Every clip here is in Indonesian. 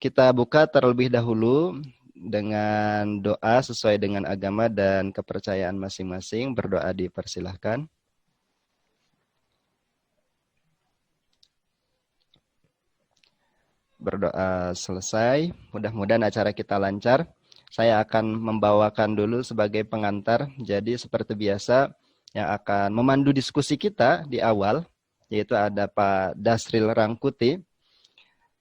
kita buka terlebih dahulu dengan doa sesuai dengan agama dan kepercayaan masing-masing. Berdoa dipersilahkan. Berdoa selesai. Mudah-mudahan acara kita lancar. Saya akan membawakan dulu sebagai pengantar. Jadi seperti biasa yang akan memandu diskusi kita di awal, yaitu ada Pak Dasril Rangkuti,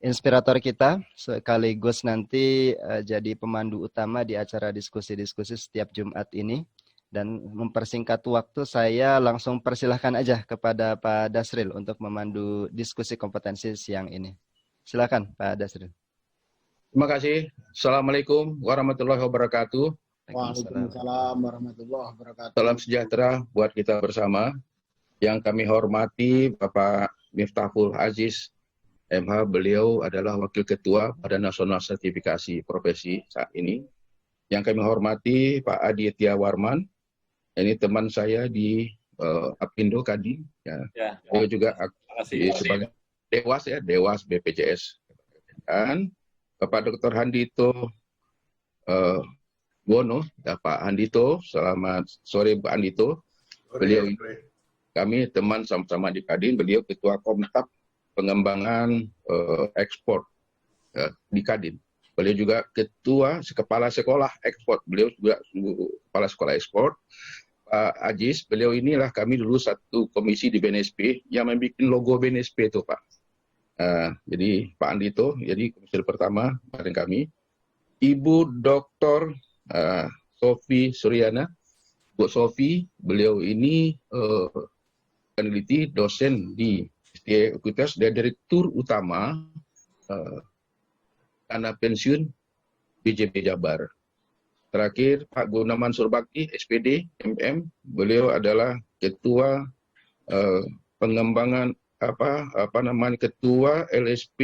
inspirator kita, sekaligus nanti jadi pemandu utama di acara diskusi-diskusi setiap Jumat ini. Dan mempersingkat waktu, saya langsung persilahkan aja kepada Pak Dasril untuk memandu diskusi kompetensi siang ini. Silakan Pak Dasril. Terima kasih. Assalamualaikum warahmatullahi wabarakatuh. Waalaikumsalam warahmatullahi wabarakatuh. Salam sejahtera buat kita bersama. Yang kami hormati Bapak Miftahul Aziz MH, beliau adalah Wakil Ketua Badan Nasional Sertifikasi Profesi saat ini. Yang kami hormati Pak Aditya Warman, ini teman saya di Apindo Kadin. Beliau juga sebagai Dewas BPJS. Dan Bapak Dr. Handito Bono, Pak Handito, selamat sore Pak Handito. Beliau kami teman sama-sama di Kadin, beliau Ketua Komtab Pengembangan Ekspor di Kadin. Beliau juga Kepala Sekolah Ekspor, beliau juga Kepala Sekolah Ekspor. Pak Aziz, beliau inilah kami dulu satu komisi di BNSP yang membuat logo BNSP itu Pak. Jadi Pak Andito, jadi komisioner pertama bareng kami. Ibu Dr. Sofi Suryana, Bu Sofi, beliau ini peneliti, dosen di Universitas dan Direktur Utama Dana Pensiun BJB Jabar. Terakhir Pak Gunawan Surbakti, SPD, MM, beliau adalah Ketua Pengembangan Ketua LSP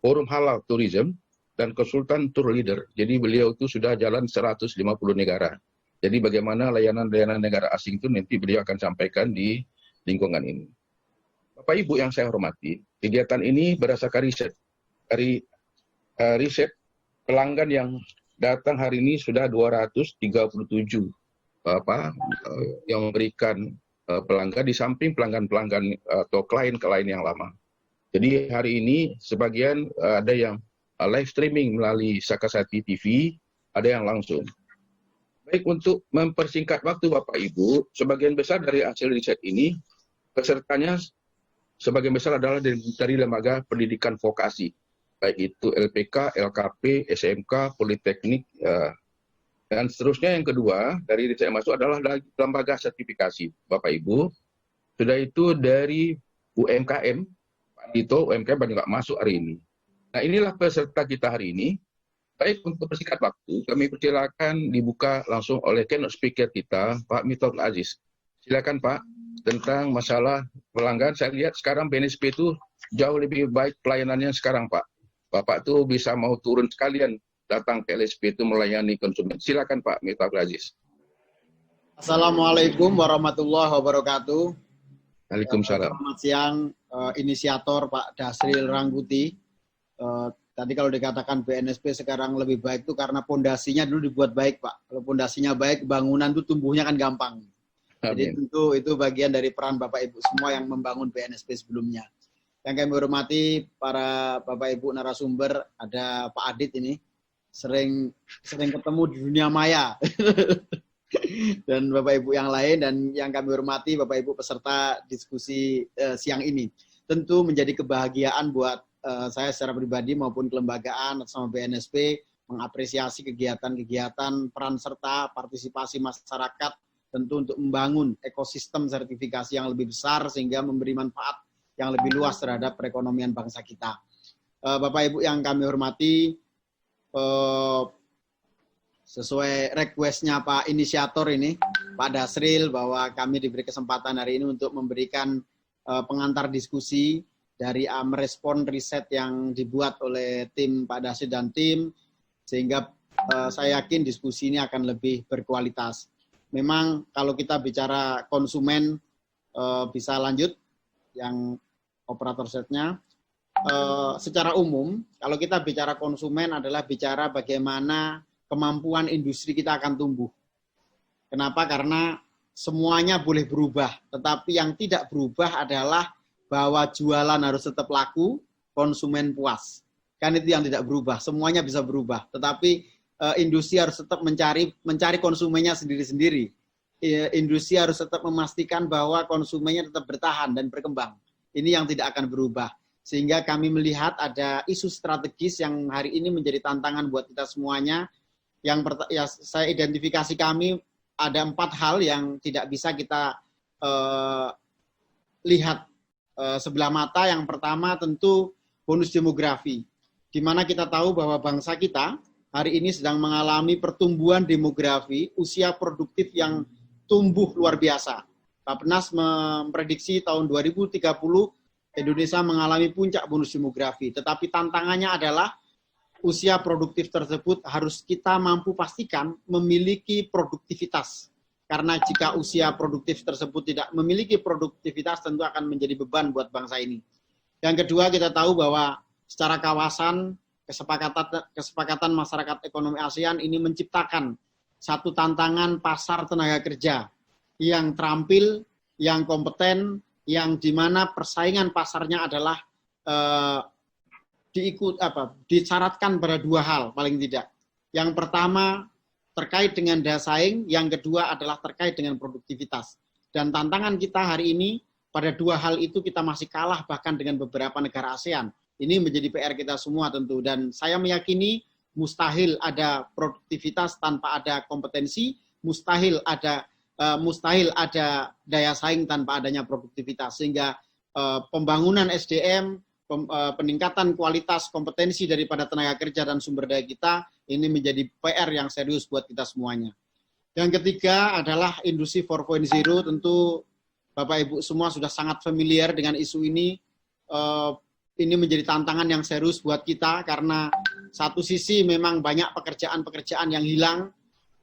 Forum Halal Tourism dan konsultan tour leader. Jadi beliau itu sudah jalan 150 negara. Jadi bagaimana layanan-layanan negara asing itu nanti beliau akan sampaikan di lingkungan ini. Bapak Ibu yang saya hormati, kegiatan ini berdasarkan riset. Dari riset pelanggan yang datang hari ini sudah 237 yang memberikan pelanggan di samping pelanggan-pelanggan atau klien-klien yang lama. Jadi hari ini sebagian ada yang live streaming melalui Sakasati TV, ada yang langsung. Baik, untuk mempersingkat waktu Bapak Ibu, sebagian besar dari hasil riset ini, pesertanya sebagian besar adalah dari lembaga pendidikan vokasi, baik itu LPK, LKP, SMK, Politeknik, dan seterusnya. Yang kedua, dari riset yang masuk adalah dari lembaga sertifikasi. Bapak Ibu, sudah itu dari UMKM, Pak Dito, UMKM juga masuk hari ini. Nah, inilah peserta kita hari ini. Baik, untuk persingkat waktu, kami persilakan dibuka langsung oleh keynote speaker kita, Pak Miftahul Aziz. Silakan Pak, tentang masalah pelanggan. Saya lihat sekarang BNSP itu jauh lebih baik pelayanannya sekarang Pak. Bapak tuh bisa mau turun sekalian datang ke LSP itu melayani konsumen. Silakan Pak Miftahul Aziz. Assalamualaikum warahmatullahi wabarakatuh. Waalaikumsalam. Selamat siang, inisiator Pak Dasril Rangkuti. Tadi kalau dikatakan BNSP sekarang lebih baik itu karena pondasinya dulu dibuat baik Pak. Kalau pondasinya baik, bangunan itu tumbuhnya kan gampang. Jadi tentu itu bagian dari peran Bapak Ibu semua yang membangun BNSP sebelumnya. Yang kami hormati para Bapak Ibu narasumber, ada Pak Adit ini sering ketemu di dunia maya. Dan Bapak Ibu yang lain, dan yang kami hormati Bapak Ibu peserta diskusi siang ini. Tentu menjadi kebahagiaan buat saya secara pribadi maupun kelembagaan sama BNSP mengapresiasi kegiatan-kegiatan peran serta partisipasi masyarakat tentu untuk membangun ekosistem sertifikasi yang lebih besar sehingga memberi manfaat yang lebih luas terhadap perekonomian bangsa kita. Bapak Ibu yang kami hormati, sesuai request-nya Pak Inisiator ini, Pak Dasril, bahwa kami diberi kesempatan hari ini untuk memberikan pengantar diskusi dari merespon riset yang dibuat oleh tim Pak Dasril dan tim, sehingga saya yakin diskusi ini akan lebih berkualitas. Memang kalau kita bicara konsumen, bisa lanjut yang operator setnya. secara umum, kalau kita bicara konsumen adalah bicara bagaimana kemampuan industri kita akan tumbuh. Kenapa? Karena semuanya boleh berubah, tetapi yang tidak berubah adalah bahwa jualan harus tetap laku, konsumen puas. Kan itu yang tidak berubah, semuanya bisa berubah. Tetapi industri harus tetap mencari konsumennya sendiri-sendiri. Industri harus tetap memastikan bahwa konsumennya tetap bertahan dan berkembang. Ini yang tidak akan berubah. Sehingga kami melihat ada isu strategis yang hari ini menjadi tantangan buat kita semuanya. Saya identifikasi kami ada 4 hal yang tidak bisa kita lihat sebelah mata. Yang pertama tentu bonus demografi, di mana kita tahu bahwa bangsa kita hari ini sedang mengalami pertumbuhan demografi, usia produktif yang tumbuh luar biasa. Bappenas memprediksi tahun 2030 Indonesia mengalami puncak bonus demografi. Tetapi tantangannya adalah usia produktif tersebut harus kita mampu pastikan memiliki produktivitas. Karena jika usia produktif tersebut tidak memiliki produktivitas, tentu akan menjadi beban buat bangsa ini. Yang kedua, kita tahu bahwa secara kawasan, kesepakatan masyarakat ekonomi ASEAN ini menciptakan satu tantangan pasar tenaga kerja yang terampil, yang kompeten, yang dimana persaingan pasarnya adalah disyaratkan pada 2 hal paling tidak. Yang pertama terkait dengan daya saing, yang kedua adalah terkait dengan produktivitas. Dan tantangan kita hari ini pada 2 hal itu kita masih kalah bahkan dengan beberapa negara ASEAN. Ini menjadi PR kita semua tentu, dan saya meyakini mustahil ada produktivitas tanpa ada kompetensi, mustahil ada daya saing tanpa adanya produktivitas. Sehingga pembangunan SDM, peningkatan kualitas kompetensi daripada tenaga kerja dan sumber daya kita, ini menjadi PR yang serius buat kita semuanya. Yang ketiga adalah industri 4.0, tentu Bapak Ibu semua sudah sangat familiar dengan isu ini. Ini menjadi tantangan yang serius buat kita karena satu sisi memang banyak pekerjaan-pekerjaan yang hilang,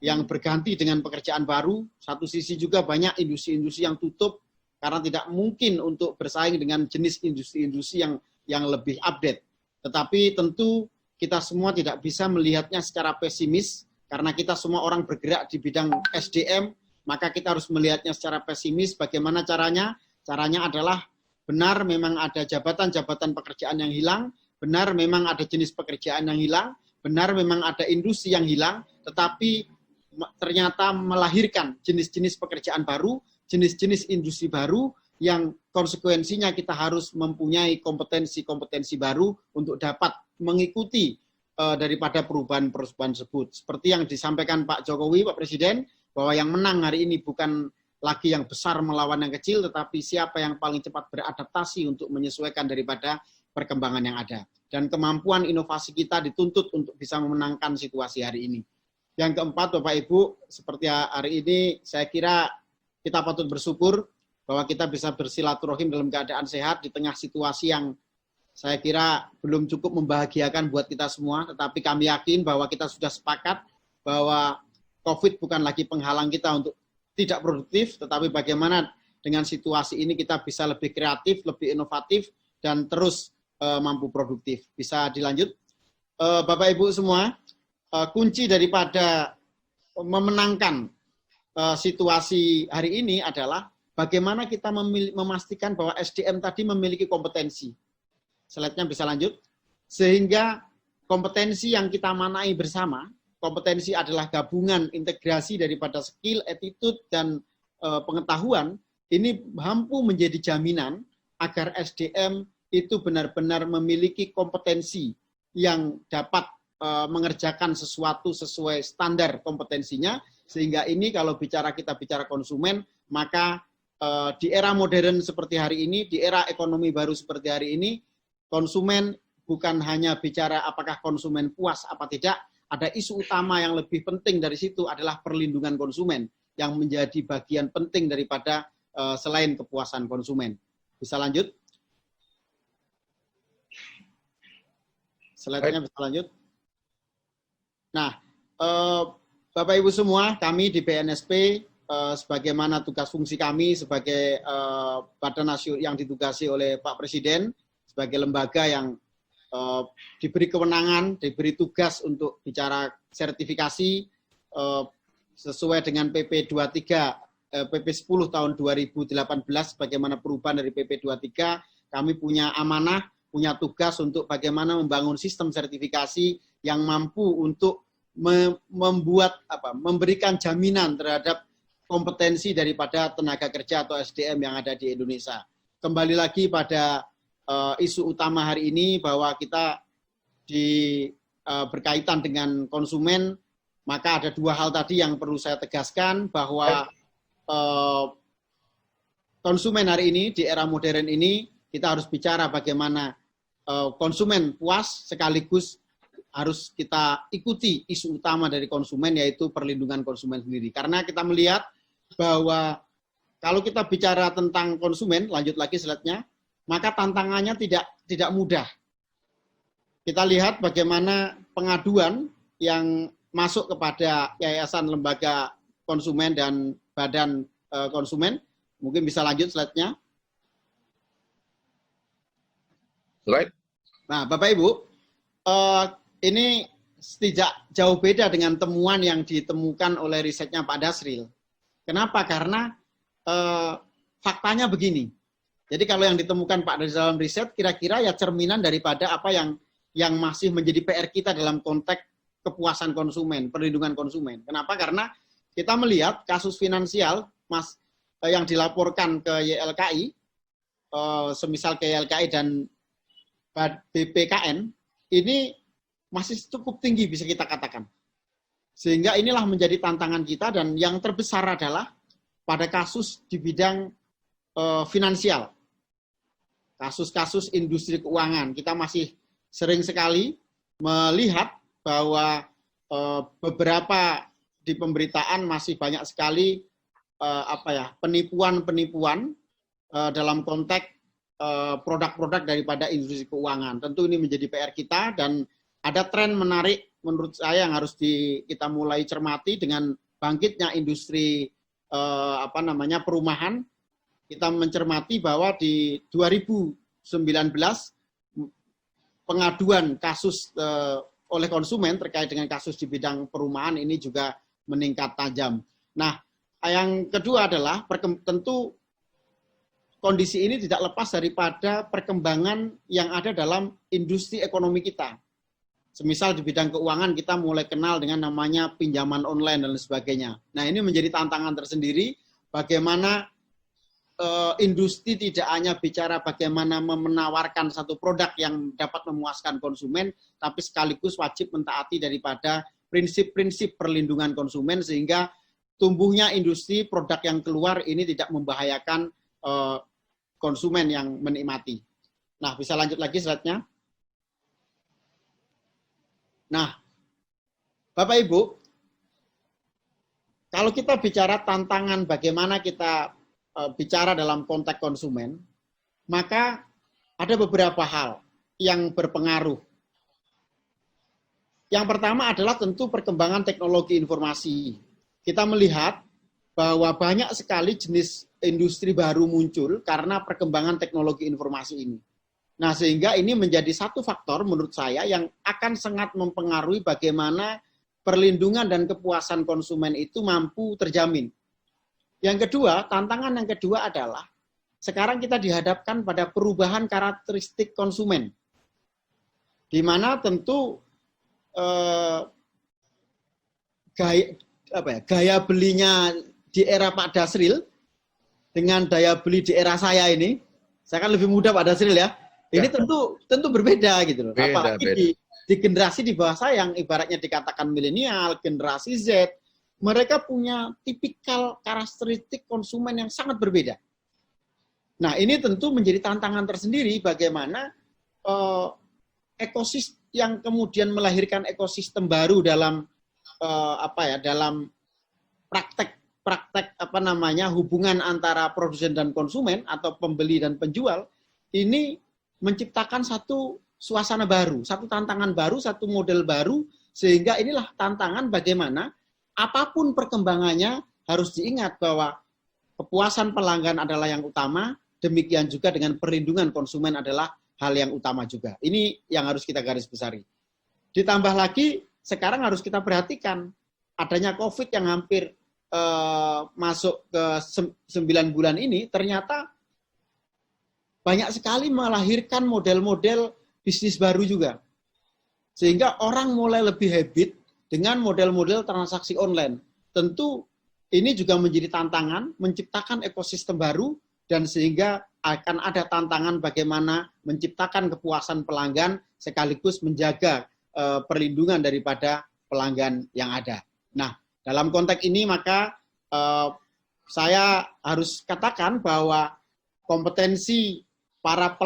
yang berganti dengan pekerjaan baru. Satu sisi juga banyak industri-industri yang tutup karena tidak mungkin untuk bersaing dengan jenis industri-industri yang lebih update. Tetapi tentu kita semua tidak bisa melihatnya secara pesimis karena kita semua orang bergerak di bidang SDM, maka kita harus melihatnya secara pesimis. Bagaimana caranya? Caranya adalah benar memang ada jabatan-jabatan pekerjaan yang hilang, benar memang ada jenis pekerjaan yang hilang, benar memang ada industri yang hilang, tetapi ternyata melahirkan jenis-jenis pekerjaan baru, jenis-jenis industri baru yang konsekuensinya kita harus mempunyai kompetensi-kompetensi baru untuk dapat mengikuti daripada perubahan-perubahan tersebut. Seperti yang disampaikan Pak Jokowi, Pak Presiden, bahwa yang menang hari ini bukan lagi yang besar melawan yang kecil, tetapi siapa yang paling cepat beradaptasi untuk menyesuaikan daripada perkembangan yang ada. Dan kemampuan inovasi kita dituntut untuk bisa memenangkan situasi hari ini. Yang keempat, Bapak Ibu, seperti hari ini, saya kira kita patut bersyukur bahwa kita bisa bersilaturahim dalam keadaan sehat di tengah situasi yang saya kira belum cukup membahagiakan buat kita semua, tetapi kami yakin bahwa kita sudah sepakat bahwa COVID bukan lagi penghalang kita untuk tidak produktif, tetapi bagaimana dengan situasi ini kita bisa lebih kreatif, lebih inovatif, dan terus mampu produktif. Bisa dilanjut? Bapak Ibu semua, kunci daripada memenangkan situasi hari ini adalah bagaimana kita memastikan bahwa SDM tadi memiliki kompetensi. Slide-nya bisa lanjut. Sehingga kompetensi yang kita manai bersama, kompetensi adalah gabungan integrasi daripada skill, attitude, dan pengetahuan, ini mampu menjadi jaminan agar SDM itu benar-benar memiliki kompetensi yang dapat mengerjakan sesuatu sesuai standar kompetensinya, sehingga ini kalau kita bicara konsumen, maka di era modern seperti hari ini, di era ekonomi baru seperti hari ini, konsumen bukan hanya bicara apakah konsumen puas apa tidak, ada isu utama yang lebih penting dari situ adalah perlindungan konsumen yang menjadi bagian penting daripada selain kepuasan konsumen. Bisa lanjut? Slide-nya bisa lanjut. Nah, Bapak Ibu semua, kami di BNSP sebagaimana tugas fungsi kami sebagai badan nasional yang ditugasi oleh Pak Presiden sebagai lembaga yang diberi kewenangan, diberi tugas untuk bicara sertifikasi sesuai dengan PP 23, PP 10 tahun 2018, bagaimana perubahan dari PP 23, kami punya amanah, punya tugas untuk bagaimana membangun sistem sertifikasi yang mampu untuk memberikan jaminan terhadap kompetensi daripada tenaga kerja atau SDM yang ada di Indonesia. Kembali lagi pada isu utama hari ini bahwa kita berkaitan dengan konsumen, maka ada dua hal tadi yang perlu saya tegaskan bahwa konsumen hari ini di era modern ini kita harus bicara bagaimana konsumen puas sekaligus harus kita ikuti isu utama dari konsumen yaitu perlindungan konsumen sendiri. Karena kita melihat bahwa kalau kita bicara tentang konsumen, lanjut lagi slide-nya, maka tantangannya tidak mudah. Kita lihat bagaimana pengaduan yang masuk kepada yayasan lembaga konsumen dan badan konsumen. Mungkin bisa lanjut slide-nya. Slide. Nah, Bapak Ibu, ini tidak jauh beda dengan temuan yang ditemukan oleh risetnya Pak Dasril. Kenapa? Karena faktanya begini. Jadi kalau yang ditemukan Pak Dasril dalam riset, kira-kira ya cerminan daripada apa yang masih menjadi PR kita dalam konteks kepuasan konsumen, perlindungan konsumen. Kenapa? Karena kita melihat kasus finansial yang dilaporkan ke YLKI, semisal ke YLKI dan BPKN, ini masih cukup tinggi bisa kita katakan. Sehingga inilah menjadi tantangan kita dan yang terbesar adalah pada kasus di bidang finansial. Kasus-kasus industri keuangan. Kita masih sering sekali melihat bahwa beberapa di pemberitaan masih banyak sekali penipuan-penipuan dalam konteks produk-produk daripada industri keuangan. Tentu ini menjadi PR kita dan ada tren menarik menurut saya yang harus kita mulai cermati dengan bangkitnya industri perumahan. Kita mencermati bahwa di 2019 pengaduan kasus oleh konsumen terkait dengan kasus di bidang perumahan ini juga meningkat tajam. Nah, yang kedua adalah tentu kondisi ini tidak lepas daripada perkembangan yang ada dalam industri ekonomi kita. Semisal di bidang keuangan kita mulai kenal dengan namanya pinjaman online dan sebagainya. Nah, ini menjadi tantangan tersendiri bagaimana industri tidak hanya bicara bagaimana menawarkan satu produk yang dapat memuaskan konsumen, tapi sekaligus wajib mentaati daripada prinsip-prinsip perlindungan konsumen sehingga tumbuhnya industri produk yang keluar ini tidak membahayakan konsumen yang menikmati. Nah, bisa lanjut lagi slide-nya. Nah, Bapak Ibu, kalau kita bicara tantangan bagaimana kita bicara dalam konteks konsumen, maka ada beberapa hal yang berpengaruh. Yang pertama adalah tentu perkembangan teknologi informasi. Kita melihat bahwa banyak sekali jenis industri baru muncul karena perkembangan teknologi informasi ini. Nah, sehingga ini menjadi satu faktor menurut saya yang akan sangat mempengaruhi bagaimana perlindungan dan kepuasan konsumen itu mampu terjamin. Yang kedua, tantangan yang kedua adalah sekarang kita dihadapkan pada perubahan karakteristik konsumen. Di mana tentu gaya belinya di era Pak Dasril dengan daya beli di era saya ini, saya kan lebih muda Pak Dasril ya. Ini tentu berbeda gitu loh. Apalagi di generasi di bawah saya yang ibaratnya dikatakan milenial, generasi Z, mereka punya tipikal karakteristik konsumen yang sangat berbeda. Nah, ini tentu menjadi tantangan tersendiri bagaimana ekosistem yang kemudian melahirkan ekosistem baru dalam dalam praktek hubungan antara produsen dan konsumen atau pembeli dan penjual ini menciptakan satu suasana baru, satu tantangan baru, satu model baru sehingga inilah tantangan bagaimana apapun perkembangannya harus diingat bahwa kepuasan pelanggan adalah yang utama, demikian juga dengan perlindungan konsumen adalah hal yang utama juga. Ini yang harus kita garis besari. Ditambah lagi, sekarang harus kita perhatikan adanya COVID yang hampir masuk ke 9 bulan ini, ternyata banyak sekali melahirkan model-model bisnis baru juga. Sehingga orang mulai lebih habit dengan model-model transaksi online. Tentu ini juga menjadi tantangan, menciptakan ekosistem baru, dan sehingga akan ada tantangan bagaimana menciptakan kepuasan pelanggan sekaligus menjaga perlindungan daripada pelanggan yang ada. Nah, dalam konteks ini maka saya harus katakan bahwa kompetensi para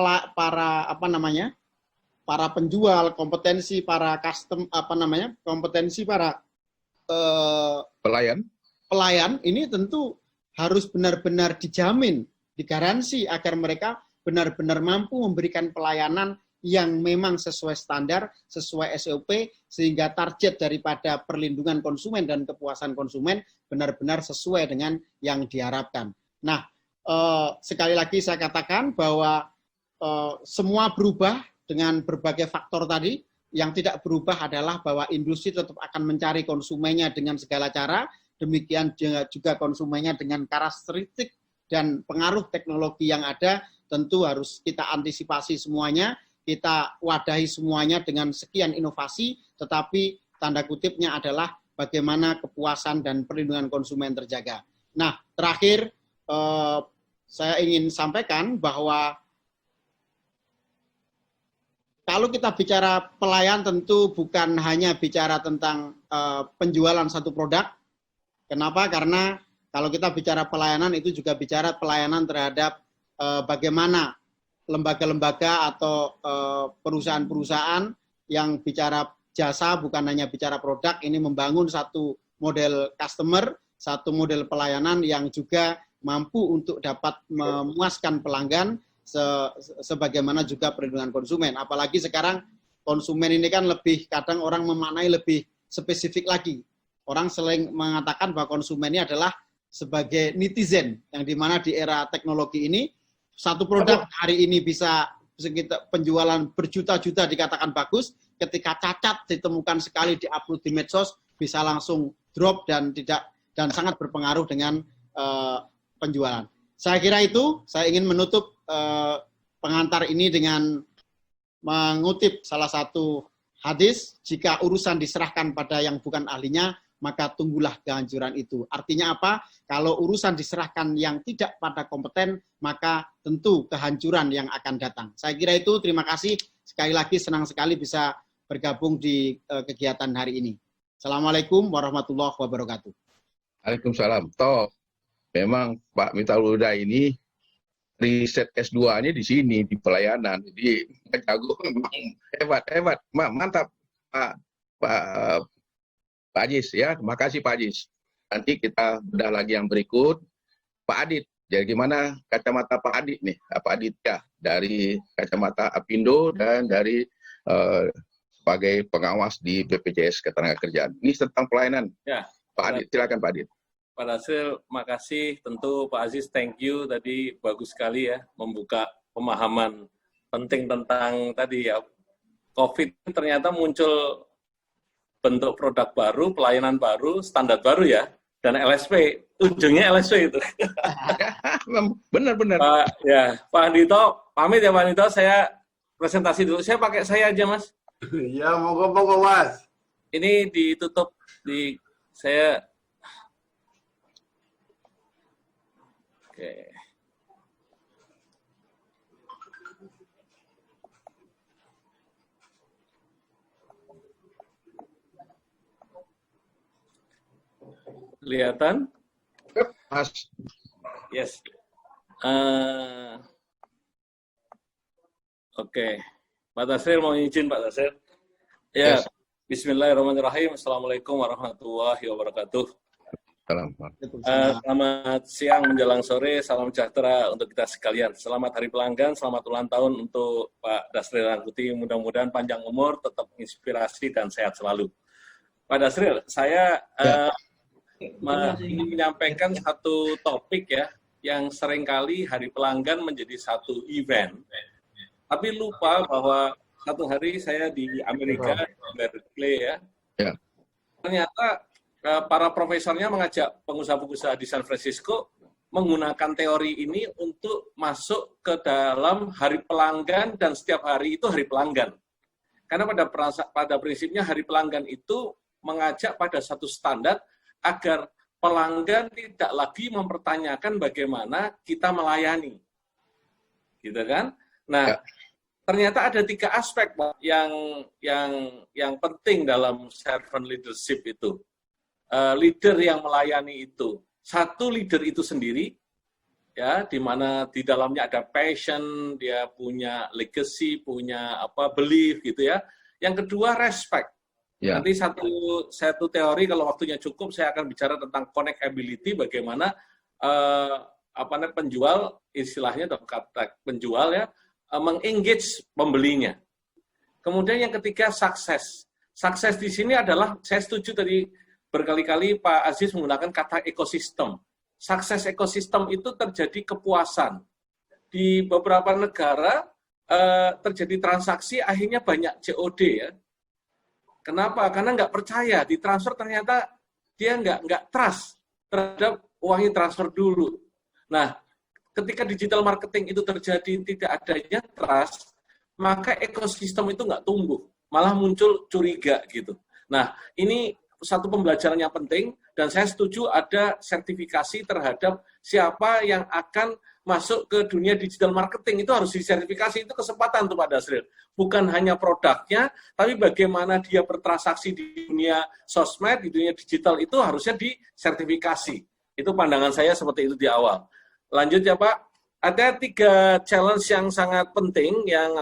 penjual, kompetensi para kompetensi para pelayan ini tentu harus benar-benar dijamin, digaransi agar mereka benar-benar mampu memberikan pelayanan yang memang sesuai standar, sesuai SOP, sehingga target daripada perlindungan konsumen dan kepuasan konsumen benar-benar sesuai dengan yang diharapkan. Nah, sekali lagi saya katakan bahwa semua berubah dengan berbagai faktor tadi. Yang tidak berubah adalah bahwa industri tetap akan mencari konsumennya dengan segala cara, demikian juga konsumennya dengan karakteristik dan pengaruh teknologi yang ada, tentu harus kita antisipasi semuanya, kita wadahi semuanya dengan sekian inovasi, tetapi tanda kutipnya adalah bagaimana kepuasan dan perlindungan konsumen terjaga. Nah, terakhir saya ingin sampaikan bahwa kalau kita bicara pelayan tentu bukan hanya bicara tentang penjualan satu produk. Kenapa? Karena kalau kita bicara pelayanan itu juga bicara pelayanan terhadap bagaimana lembaga-lembaga atau perusahaan-perusahaan yang bicara jasa, bukan hanya bicara produk, ini membangun satu model customer, satu model pelayanan yang juga mampu untuk dapat memuaskan pelanggan, sebagaimana juga perlindungan konsumen. Apalagi sekarang konsumen ini kan lebih, kadang orang memaknai lebih spesifik lagi. Orang sering mengatakan bahwa konsumen ini adalah sebagai netizen, yang dimana di era teknologi ini, satu produk hari ini bisa penjualan berjuta-juta dikatakan bagus, ketika cacat ditemukan sekali di-upload di medsos, bisa langsung drop dan sangat berpengaruh dengan penjualan. Saya kira itu, saya ingin menutup pengantar ini dengan mengutip salah satu hadis, jika urusan diserahkan pada yang bukan ahlinya, maka tunggulah kehancuran itu. Artinya apa? Kalau urusan diserahkan yang tidak pada kompeten, maka tentu kehancuran yang akan datang. Saya kira itu, terima kasih. Sekali lagi senang sekali bisa bergabung di kegiatan hari ini. Assalamualaikum warahmatullahi wabarakatuh. Waalaikumsalam. Toh, memang Pak Miftahul Huda ini riset S2-nya di sini, di pelayanan. Jadi, jago, hebat. Mantap, Pak Ajis, ya. Terima kasih, Pak Ajis. Nanti kita bedah lagi yang berikut. Pak Adit, jadi gimana kacamata Pak Adit nih? Pak Adit ya, dari kacamata Apindo dan dari sebagai pengawas di BPJS Ketenagakerjaan. Ini tentang pelayanan. Ya, Pak Adit, silakan Pak Adit. Pak Dasril, makasih. Tentu Pak Aziz, thank you. Tadi bagus sekali ya, membuka pemahaman penting tentang tadi ya, COVID ternyata muncul bentuk produk baru, pelayanan baru, standar baru ya, dan LSP, ujungnya LSP itu. Benar. Pak Andito, pamit ya Pak Andito, saya presentasi dulu. Saya pakai saya aja, Mas. Ya, monggo Mas. Ini ditutup di saya. Oke. Kelihatan? Mas. Yes. Oke. Pak Tasril mau izin Pak Tasril? Ya. Yes. Bismillahirrahmanirrahim. Assalamualaikum warahmatullahi wabarakatuh. Selamat siang menjelang sore, salam sejahtera untuk kita sekalian. Selamat Hari Pelanggan, selamat ulang tahun untuk Pak Dasril Rangkuti. Mudah-mudahan panjang umur, tetap inspirasi dan sehat selalu. Pak Dasril, saya ingin menyampaikan satu topik ya, yang seringkali Hari Pelanggan menjadi satu event tapi lupa bahwa satu hari saya di Amerika, di Berkeley ya. Ya. Ternyata para profesornya mengajak pengusaha-pengusaha di San Francisco menggunakan teori ini untuk masuk ke dalam hari pelanggan, dan setiap hari itu hari pelanggan. Karena pada prinsipnya hari pelanggan itu mengajak pada satu standar agar pelanggan tidak lagi mempertanyakan bagaimana kita melayani. Gitu kan? Nah, ternyata ada 3 aspek Pak, yang penting dalam servant leadership itu. Leader yang melayani itu. Satu, leader itu sendiri, ya, di mana di dalamnya ada passion, dia punya legacy, punya belief gitu ya. Yang kedua, respect. Ya. Nanti satu teori, kalau waktunya cukup, saya akan bicara tentang connectability, bagaimana penjual, istilahnya dalam kata penjual ya, mengengage pembelinya. Kemudian yang ketiga, sukses. Sukses di sini adalah, saya setuju tadi berkali-kali Pak Aziz menggunakan kata ekosistem. Sukses ekosistem itu terjadi kepuasan. Di beberapa negara terjadi transaksi, akhirnya banyak COD ya. Kenapa? Karena nggak percaya, ditransfer ternyata dia nggak trust terhadap uangnya transfer dulu. Nah, ketika digital marketing itu terjadi tidak adanya trust, maka ekosistem itu nggak tumbuh, malah muncul curiga gitu. Nah, ini satu pembelajaran yang penting, dan saya setuju ada sertifikasi terhadap siapa yang akan masuk ke dunia digital marketing, itu harus disertifikasi. Itu kesempatan tuh Pak Dasril. Bukan hanya produknya, tapi bagaimana dia bertransaksi di dunia sosmed, di dunia digital, itu harusnya disertifikasi. Itu pandangan saya seperti itu di awal. Lanjut ya Pak. Ada 3 challenge yang sangat penting yang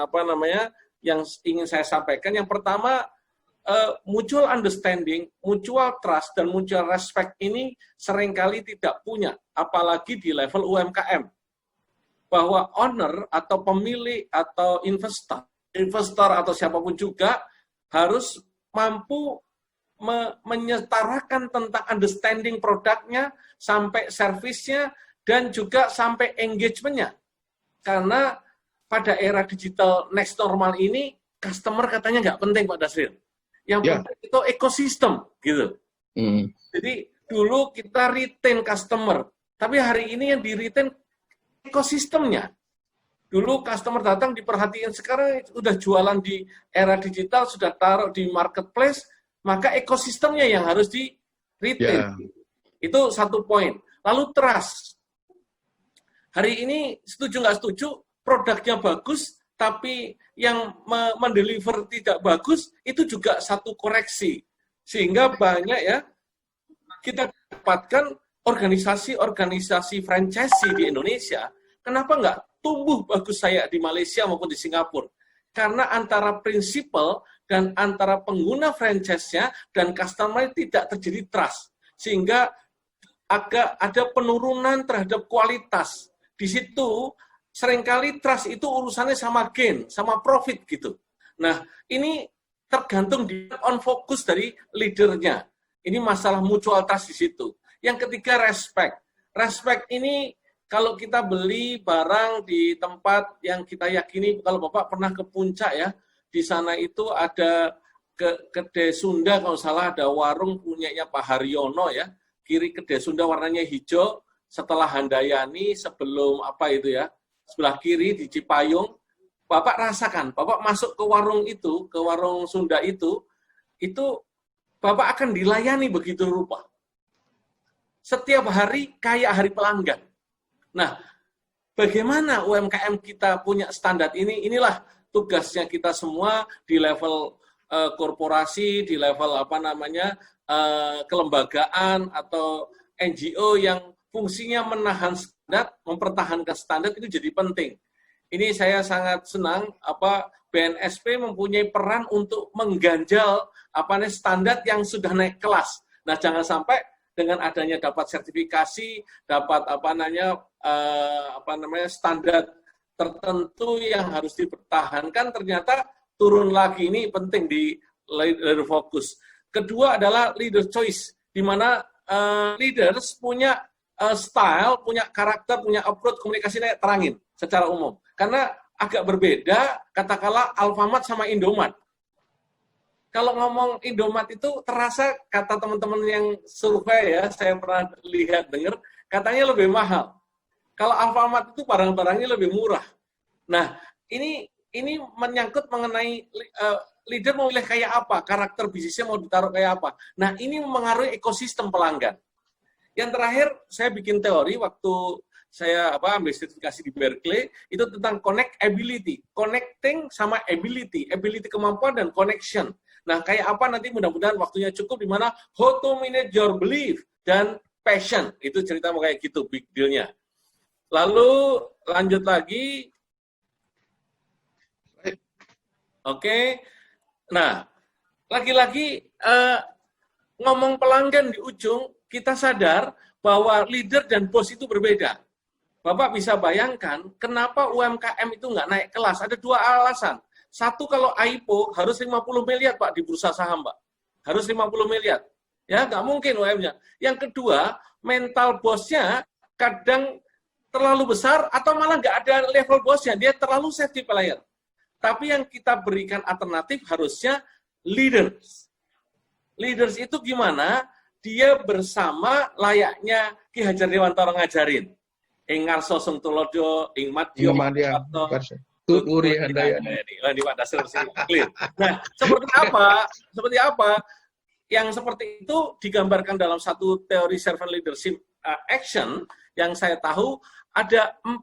yang ingin saya sampaikan. Yang pertama, mutual understanding, mutual trust, dan mutual respect ini seringkali tidak punya, apalagi di level UMKM. Bahwa owner atau pemilik atau investor atau siapapun juga harus mampu menyetarakan tentang understanding produknya, sampai servisnya, dan juga sampai engagement-nya. Karena pada era digital next normal ini, customer katanya nggak penting Pak Dasril. Yang penting itu ekosistem, gitu. Jadi dulu kita retain customer, tapi hari ini yang di-retain ekosistemnya. Dulu customer datang diperhatikan, sekarang sudah jualan di era digital, sudah taruh di marketplace, maka ekosistemnya yang harus di-retain. Itu satu poin. Lalu trust. Hari ini setuju nggak setuju, produknya bagus, tapi yang mendeliver tidak bagus, itu juga satu koreksi. Sehingga banyak ya, kita dapatkan organisasi-organisasi franchise di Indonesia, kenapa nggak tumbuh bagus saya di Malaysia maupun di Singapura? Karena antara prinsipal dan antara pengguna franchise-nya dan customer tidak terjadi trust. Sehingga agak ada penurunan terhadap kualitas. Di situ seringkali trust itu urusannya sama gain, sama profit gitu. Nah, ini tergantung di on fokus dari leadernya. Ini masalah mutual trust di situ. Yang ketiga, respect. Respect ini kalau kita beli barang di tempat yang kita yakini, kalau Bapak pernah ke Puncak ya, di sana itu ada kedai Sunda, kalau salah ada warung punyanya Pak Haryono ya, kiri kedai Sunda warnanya hijau, setelah Handayani, sebelum sebelah kiri di Cipayung, Bapak rasakan, Bapak masuk ke warung itu, ke warung Sunda itu Bapak akan dilayani begitu rupa. Setiap hari kayak hari pelanggan. Nah, bagaimana UMKM kita punya standar ini? Inilah tugasnya kita semua di level korporasi, di level kelembagaan atau NGO yang fungsinya menahan standar, mempertahankan standar, itu jadi penting. Ini saya sangat senang BNSP mempunyai peran untuk mengganjal standar yang sudah naik kelas. Nah, jangan sampai dengan adanya dapat sertifikasi, dapat standar tertentu yang harus dipertahankan, ternyata turun lagi. Ini penting di leader fokus. Kedua adalah leader choice, di mana leaders punya style, punya karakter, punya approach komunikasinya terangin secara umum. Karena agak berbeda, katakanlah Alfamart sama Indomart. Kalau ngomong Indomart itu terasa, kata teman-teman yang survei ya, saya pernah lihat, dengar, katanya lebih mahal. Kalau Alfamart itu barang-barangnya lebih murah. Nah, ini menyangkut mengenai leader mau milih kayak apa, karakter bisnisnya mau ditaruh kayak apa. Nah, ini mempengaruhi ekosistem pelanggan. Yang terakhir, saya bikin teori waktu saya ambil sertifikasi di Berkeley, itu tentang connectability. Connecting sama ability kemampuan dan connection. Nah, kayak apa nanti mudah-mudahan waktunya cukup, di mana how to manage your belief dan passion. Itu cerita mau kayak gitu, big deal-nya. Lalu, lanjut lagi. Oke. Nah, lagi-lagi ngomong pelanggan di ujung, kita sadar bahwa leader dan bos itu berbeda. Bapak bisa bayangkan kenapa UMKM itu nggak naik kelas. Ada dua alasan. Satu, kalau IPO harus 50 miliar, Pak, di bursa saham, Pak. Harus 50 miliar. Ya, nggak mungkin UMM-nya. Yang kedua, mental bosnya kadang terlalu besar atau malah nggak ada level bosnya. Dia terlalu safety player. Tapi yang kita berikan alternatif harusnya leaders. Leaders itu gimana? Dia bersama layaknya Ki Hajar Dewantara ngajarin. Ing ngarso sung tulodo, ing madya tuturi handayani. Di Pak Dasril clear. Nah, seperti apa? Yang seperti itu digambarkan dalam satu teori servant leadership action yang saya tahu ada 4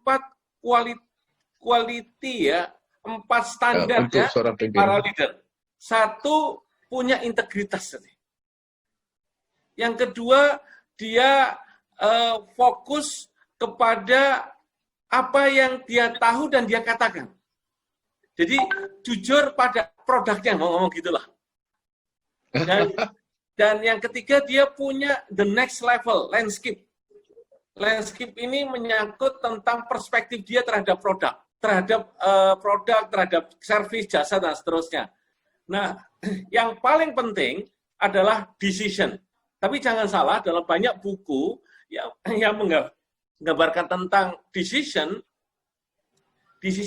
quality ya, 4 standar ya para leader. Satu, punya integritas. Yang kedua, dia fokus kepada apa yang dia tahu dan dia katakan. Jadi jujur pada produknya, ngomong gitulah. Dan yang ketiga, dia punya the next level, landscape. Landscape ini menyangkut tentang perspektif dia terhadap produk, terhadap servis, jasa, dan seterusnya. Nah, yang paling penting adalah decision. Tapi jangan salah, dalam banyak buku yang menggambarkan tentang decision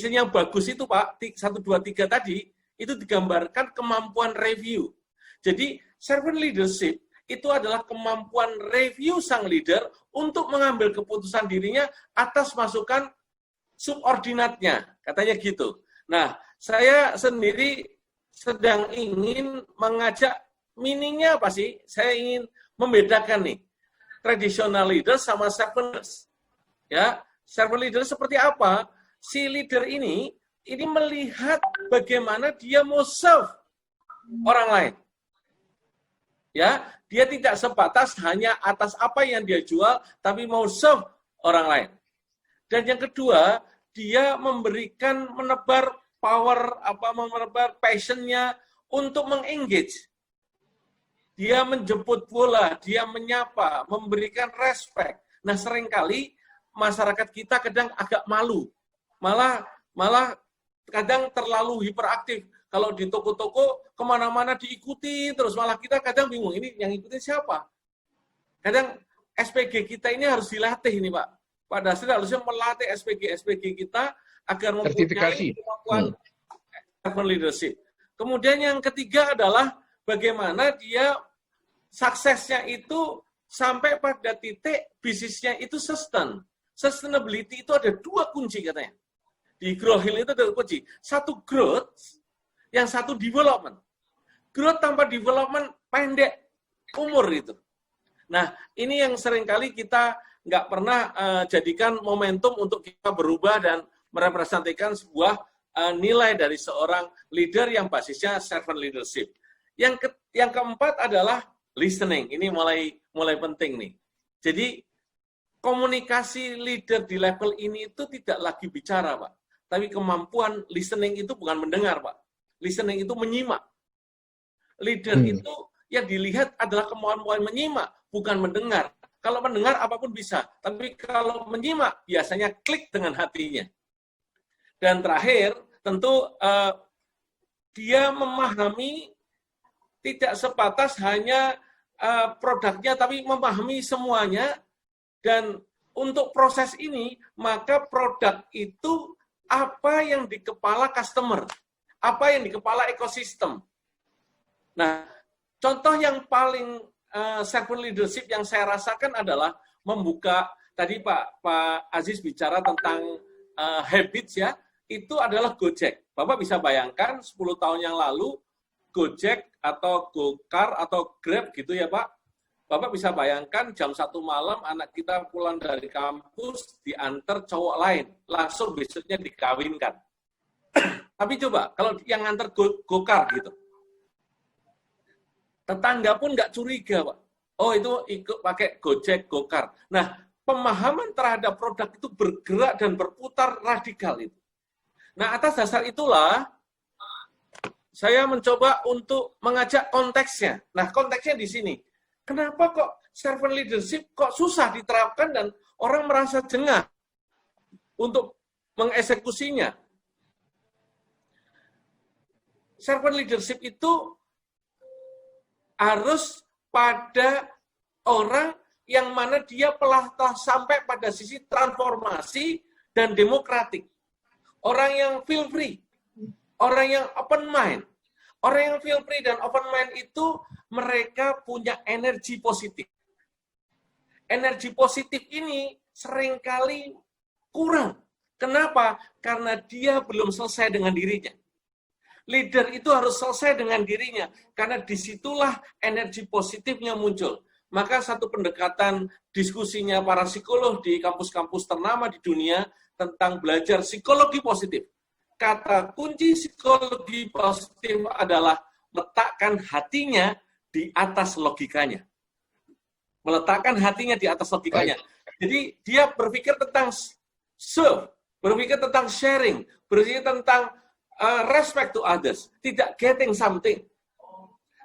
yang bagus itu, Pak, 1, 2, 3 tadi, itu digambarkan kemampuan review. Jadi, servant leadership itu adalah kemampuan review sang leader untuk mengambil keputusan dirinya atas masukan subordinatnya, katanya gitu. Nah, saya sendiri sedang ingin mengajak, meaningnya apa sih? Saya ingin membedakan nih, traditional leader sama servant leaders. Ya, servant leader seperti apa? Si leader ini melihat bagaimana dia mau serve orang lain. Ya, dia tidak sebatas hanya atas apa yang dia jual, tapi mau serve orang lain. Dan yang kedua, dia menebar power, menebar passionnya untuk mengengage. Dia menjemput bola, dia menyapa, memberikan respect. Nah, seringkali masyarakat kita kadang agak malu. Malah kadang terlalu hiperaktif. Kalau di toko-toko kemana-mana diikuti terus, malah kita kadang bingung, ini yang ikutin siapa? Kadang SPG kita ini harus dilatih ini, Pak. Pak Dasril harusnya melatih SPG kita agar mempunyai kemampuan servant leadership. Kemudian yang ketiga adalah bagaimana dia suksesnya itu sampai pada titik bisnisnya itu sustain. Sustainability itu ada 2 kunci katanya. Di Grow Hill itu ada kunci. Satu growth, yang satu development. Growth tanpa development pendek umur itu. Nah, ini yang seringkali kita nggak pernah jadikan momentum untuk kita berubah dan merepresentasikan sebuah nilai dari seorang leader yang basisnya servant leadership. Yang keempat adalah listening. Ini mulai penting nih. Jadi komunikasi leader di level ini itu tidak lagi bicara, Pak. Tapi kemampuan listening itu bukan mendengar, Pak. Listening itu menyimak. Leader itu yang dilihat adalah kemampuan menyimak, bukan mendengar. Kalau mendengar apapun bisa, tapi kalau menyimak biasanya klik dengan hatinya. Dan terakhir, tentu dia memahami tidak sebatas hanya produknya, tapi memahami semuanya. Dan untuk proses ini, maka produk itu apa yang di kepala customer, apa yang di kepala ekosistem. Nah, contoh yang paling servant leadership yang saya rasakan adalah membuka, tadi Pak Aziz bicara tentang habits ya, itu adalah Gojek. Bapak bisa bayangkan 10 tahun yang lalu, Gojek atau Gokar atau Grab gitu ya Pak, Bapak bisa bayangkan jam 1 malam anak kita pulang dari kampus, diantar cowok lain, langsung besoknya dikawinkan. Tapi coba, kalau yang nganter Gokar gitu, tetangga pun nggak curiga, Pak. Oh, itu ikut pakai Gojek, Gokar. Nah, pemahaman terhadap produk itu bergerak dan berputar radikal itu. Nah, atas dasar itulah, saya mencoba untuk mengajak konteksnya. Nah, konteksnya di sini. Kenapa kok servant leadership kok susah diterapkan dan orang merasa jengah untuk mengeksekusinya? Servant leadership itu harus pada orang yang mana dia telah sampai pada sisi transformasi dan demokratik. Orang yang feel free, orang yang open mind. Orang yang feel free dan open mind itu mereka punya energi positif. Energi positif ini seringkali kurang. Kenapa? Karena dia belum selesai dengan dirinya. Leader itu harus selesai dengan dirinya, karena disitulah energi positifnya muncul. Maka satu pendekatan diskusinya para psikolog di kampus-kampus ternama di dunia tentang belajar psikologi positif. Kata kunci psikologi positif adalah meletakkan hatinya di atas logikanya. Meletakkan hatinya di atas logikanya. Jadi dia berpikir tentang serve, berpikir tentang sharing, berpikir tentang respect to others, tidak getting something.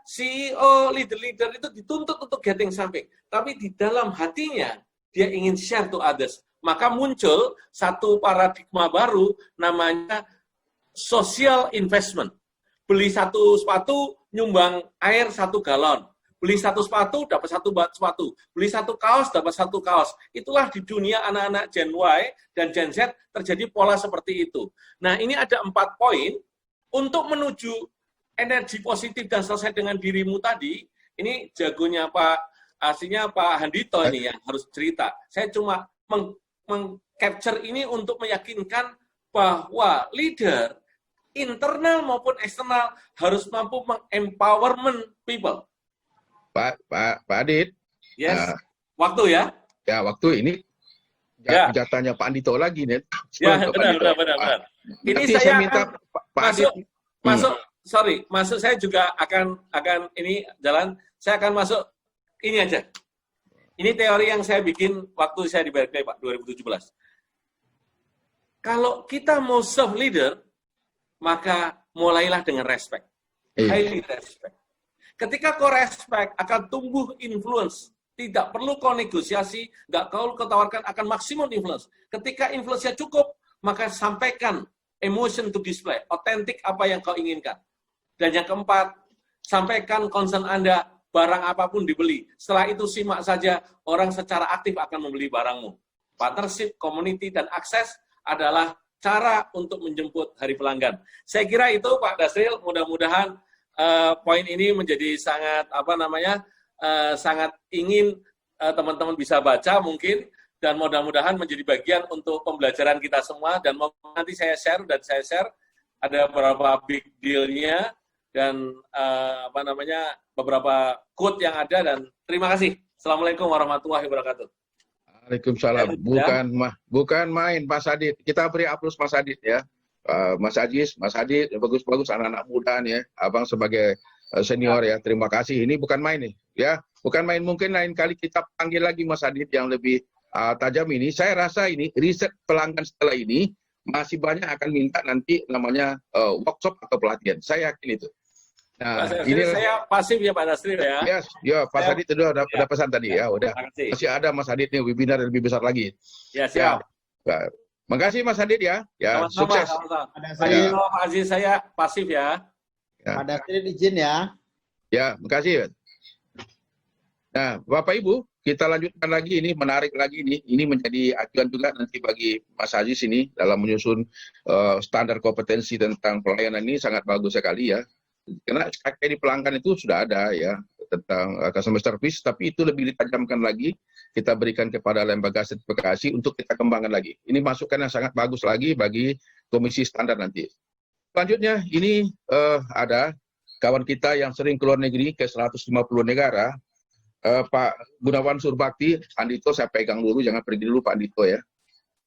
CEO, leader-leader itu dituntut untuk getting something, tapi di dalam hatinya dia ingin share to others. Maka muncul satu paradigma baru namanya social investment. Beli satu sepatu, nyumbang air 1 galon. Beli satu sepatu, dapat satu sepatu. Beli satu kaos, dapat satu kaos. Itulah di dunia anak-anak Gen Y dan Gen Z terjadi pola seperti itu. Nah, ini ada 4 poin untuk menuju energi positif dan selesai dengan dirimu tadi. Ini jagonya aslinya Pak Handito ini yang harus cerita. Saya cuma meng-capture ini untuk meyakinkan bahwa leader, internal maupun eksternal, harus mampu meng-empowerment people. Pak Adit. Yes. Waktu ya? Ya, waktu ini jatahnya Pak Andito lagi nih. Ya, benar. Ini Nanti saya minta akan Pak Adit. masuk saya juga akan ini jalan, saya akan masuk ini aja. Ini teori yang saya bikin waktu saya di Berkeley, Pak, 2017. Kalau kita mau serve leader, maka mulailah dengan respect. Highly respect. Ketika kau respect, akan tumbuh influence. Tidak perlu kau negosiasi, nggak kau tawarkan, akan maksimum influence. Ketika influence-nya cukup, maka sampaikan emotion to display, otentik apa yang kau inginkan. Dan yang keempat, sampaikan concern Anda, barang apapun dibeli. Setelah itu simak saja, orang secara aktif akan membeli barangmu. Partnership, community, dan akses adalah cara untuk menjemput hari pelanggan. Saya kira itu Pak Dasril, mudah-mudahan poin ini menjadi sangat sangat ingin teman-teman bisa baca mungkin, dan mudah-mudahan menjadi bagian untuk pembelajaran kita semua. Dan nanti saya share ada beberapa big deal-nya dan beberapa quote yang ada. Dan terima kasih. Assalamualaikum warahmatullahi wabarakatuh. Waalaikumsalam. Bukan main Mas Adit. Kita beri aplaus Mas Adit ya. Mas Aziz, Mas Adit, bagus-bagus anak-anak muda ya. Abang sebagai senior ya. Terima kasih. Ini bukan main nih ya. Bukan main, mungkin lain kali kita panggil lagi Mas Adit yang lebih tajam ini. Saya rasa ini riset pelanggan setelah ini masih banyak akan minta nanti namanya workshop atau pelatihan. Saya yakin itu. Nah, ini saya pasif ya Pak Dasril ya. Yes, ya Pak Adit itu udah pesan tadi ya, udah. Masih ada Mas Adit nih webinar yang lebih besar lagi. Ya, siap. Ya. Makasih Mas Adit ya. Ya, sukses. Pak Aziz, saya pasif ya. Pak Dasril izin ya. Ya, makasih. Nah, Bapak Ibu, kita lanjutkan lagi ini, menarik lagi ini. Ini menjadi acuan juga nanti bagi Mas Aziz ini dalam menyusun standar kompetensi tentang pelayanan ini sangat bagus sekali ya. Karena di pelanggan itu sudah ada ya tentang customer service, tapi itu lebih ditajamkan lagi, kita berikan kepada lembaga sertifikasi untuk kita kembangkan lagi. Ini masukan yang sangat bagus lagi bagi komisi standar nanti. Selanjutnya ini ada kawan kita yang sering keluar negeri ke 150 negara, Pak Gunawan Surbakti. Andito saya pegang dulu, jangan pergi dulu Pak Andito ya.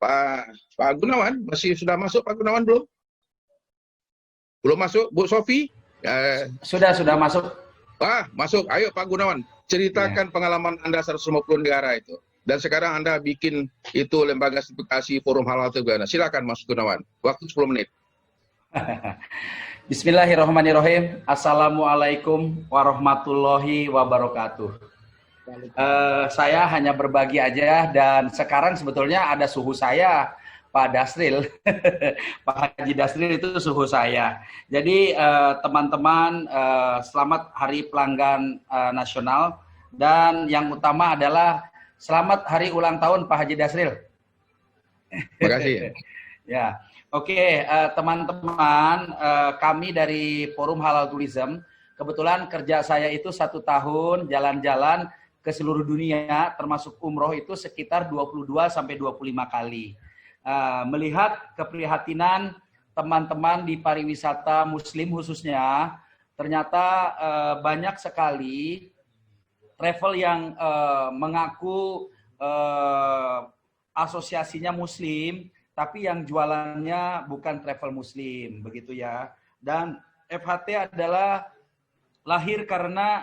Pak Gunawan, sudah masuk Pak Gunawan belum? Belum masuk, Bu Sofi? Sudah masuk. Masuk. Ayo Pak Gunawan, ceritakan pengalaman Anda 150 negara itu. Dan sekarang Anda bikin itu lembaga sertifikasi forum halal Tegana. Silakan Mas Gunawan, waktu 10 menit. Bismillahirrahmanirrahim. Assalamualaikum warahmatullahi wabarakatuh. Saya hanya berbagi aja, dan sekarang sebetulnya ada suhu saya, Pak Dasril. Pak Haji Dasril itu suhu saya. Jadi teman-teman, selamat Hari Pelanggan Nasional, dan yang utama adalah selamat hari ulang tahun Pak Haji Dasril. Terima kasih. Ya, oke, teman-teman, kami dari Forum Halal Tourism, kebetulan kerja saya itu 1 tahun jalan-jalan ke seluruh dunia, termasuk umroh itu sekitar 22 sampai 25 kali. Melihat keprihatinan teman-teman di pariwisata muslim khususnya, ternyata banyak sekali travel yang mengaku asosiasinya muslim, tapi yang jualannya bukan travel muslim, begitu ya. Dan FHT adalah lahir karena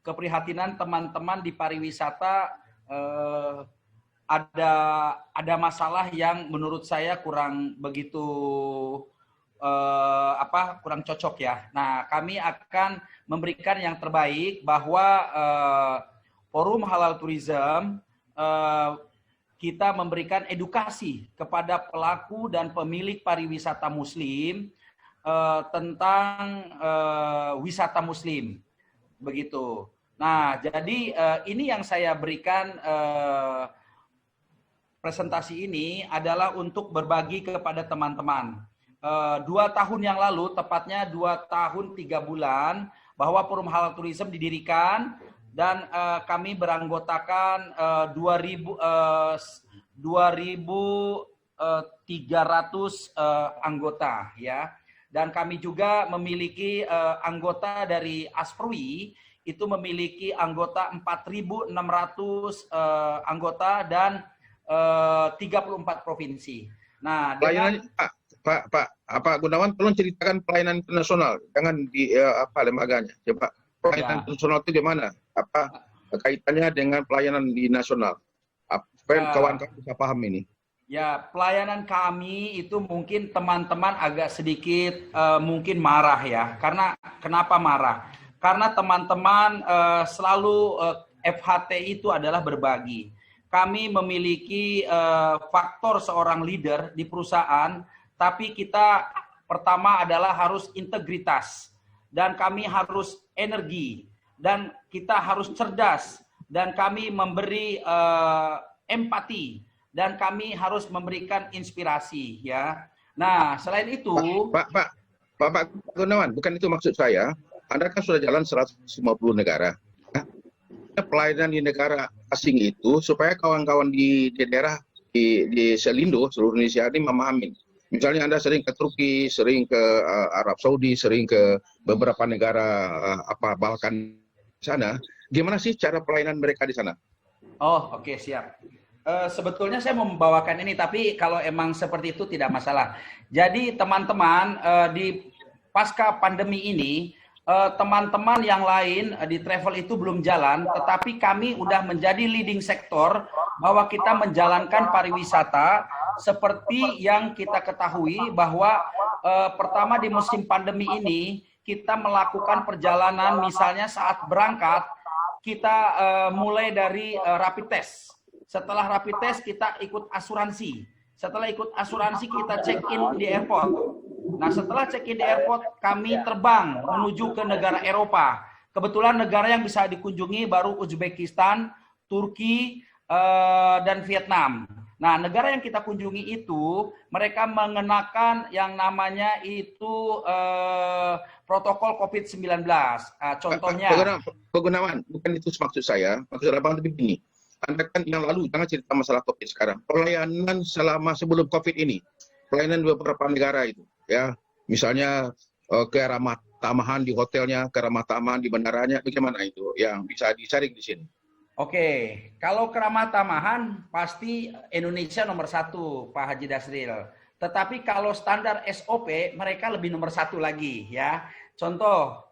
keprihatinan teman-teman di pariwisata ada masalah yang menurut saya kurang begitu kurang cocok ya. Nah, kami akan memberikan yang terbaik bahwa Forum Halal Tourism kita memberikan edukasi kepada pelaku dan pemilik pariwisata muslim tentang wisata muslim, begitu. Nah, jadi ini yang saya berikan presentasi ini adalah untuk berbagi kepada teman-teman. 2 tahun yang lalu, tepatnya 2 tahun 3 bulan, bahwa Forum Halal Tourism didirikan, dan kami beranggotakan 2.300 anggota ya. Dan kami juga memiliki anggota dari Asprwi, itu memiliki anggota 4.600 anggota dan 34 provinsi. Nah, pelayanan Pak Gunawan, tolong ceritakan pelayanan internasional, jangan di lembaganya. Coba pelayanan internasional itu gimana? Apa kaitannya dengan pelayanan di nasional? Supaya kawan-kawan bisa paham ini. Ya, pelayanan kami itu mungkin teman-teman agak sedikit mungkin marah ya. Karena kenapa marah? Karena teman-teman selalu FHT itu adalah berbagi. Kami memiliki faktor seorang leader di perusahaan, tapi kita pertama adalah harus integritas, dan kami harus energi, dan kita harus cerdas, dan kami memberi empati, dan kami harus memberikan inspirasi ya. Nah, selain itu Pak Gunawan, bukan itu maksud saya. Anda kan sudah jalan 150 negara. Pelayanan di negara asing itu supaya kawan-kawan di daerah di Selindo, seluruh Indonesia ini memahami. Misalnya Anda sering ke Turki, sering ke Arab Saudi, sering ke beberapa negara Balkan sana. Gimana sih cara pelayanan mereka di sana? Oh, oke, siap. Sebetulnya saya mau membawakan ini, tapi kalau emang seperti itu tidak masalah. Jadi teman-teman, di pasca pandemi ini, teman-teman yang lain di travel itu belum jalan, tetapi kami udah menjadi leading sektor bahwa kita menjalankan pariwisata seperti yang kita ketahui bahwa pertama di musim pandemi ini kita melakukan perjalanan, misalnya saat berangkat kita mulai dari rapid test. Setelah rapid test kita ikut asuransi. Setelah ikut asuransi kita check in di airport. Nah, setelah check-in di airport, kami terbang menuju ke negara Eropa. Kebetulan negara yang bisa dikunjungi baru Uzbekistan, Turki, dan Vietnam. Nah, negara yang kita kunjungi itu, mereka mengenakan yang namanya itu protokol COVID-19. Contohnya. Pak Gunawan, bukan itu maksud saya. Maksud abang itu begini. Anda kan yang lalu, jangan cerita masalah COVID sekarang. Pelayanan selama sebelum COVID ini. Pelayanan beberapa negara itu. Ya, misalnya keramah tamahan di hotelnya, keramah tamahan di bandaranya, bagaimana itu yang bisa disaring di sini? Oke, kalau keramah tamahan pasti Indonesia nomor 1, Pak Haji Dasril. Tetapi kalau standar SOP mereka lebih nomor 1 lagi ya. Contoh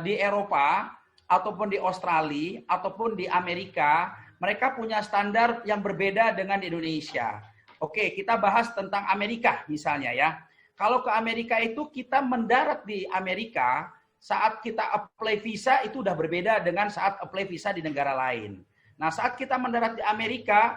di Eropa ataupun di Australia ataupun di Amerika, mereka punya standar yang berbeda dengan Indonesia. Oke, kita bahas tentang Amerika misalnya ya. Kalau ke Amerika itu kita mendarat di Amerika, saat kita apply visa itu udah berbeda dengan saat apply visa di negara lain. Nah, saat kita mendarat di Amerika,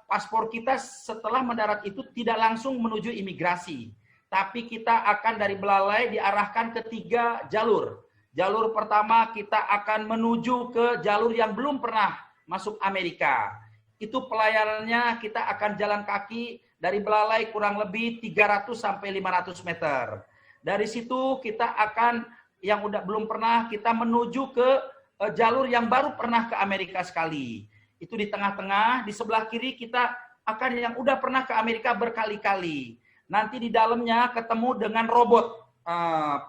paspor kita setelah mendarat itu tidak langsung menuju imigrasi. Tapi kita akan dari belalai diarahkan ke 3 jalur. Jalur pertama kita akan menuju ke jalur yang belum pernah masuk Amerika. Itu pelayanannya kita akan jalan kaki dari belalai kurang lebih 300 sampai 500 meter. Dari situ kita akan yang udah belum pernah kita menuju ke jalur yang baru pernah ke Amerika sekali. Itu di tengah-tengah, di sebelah kiri kita akan yang udah pernah ke Amerika berkali-kali. Nanti di dalamnya ketemu dengan robot,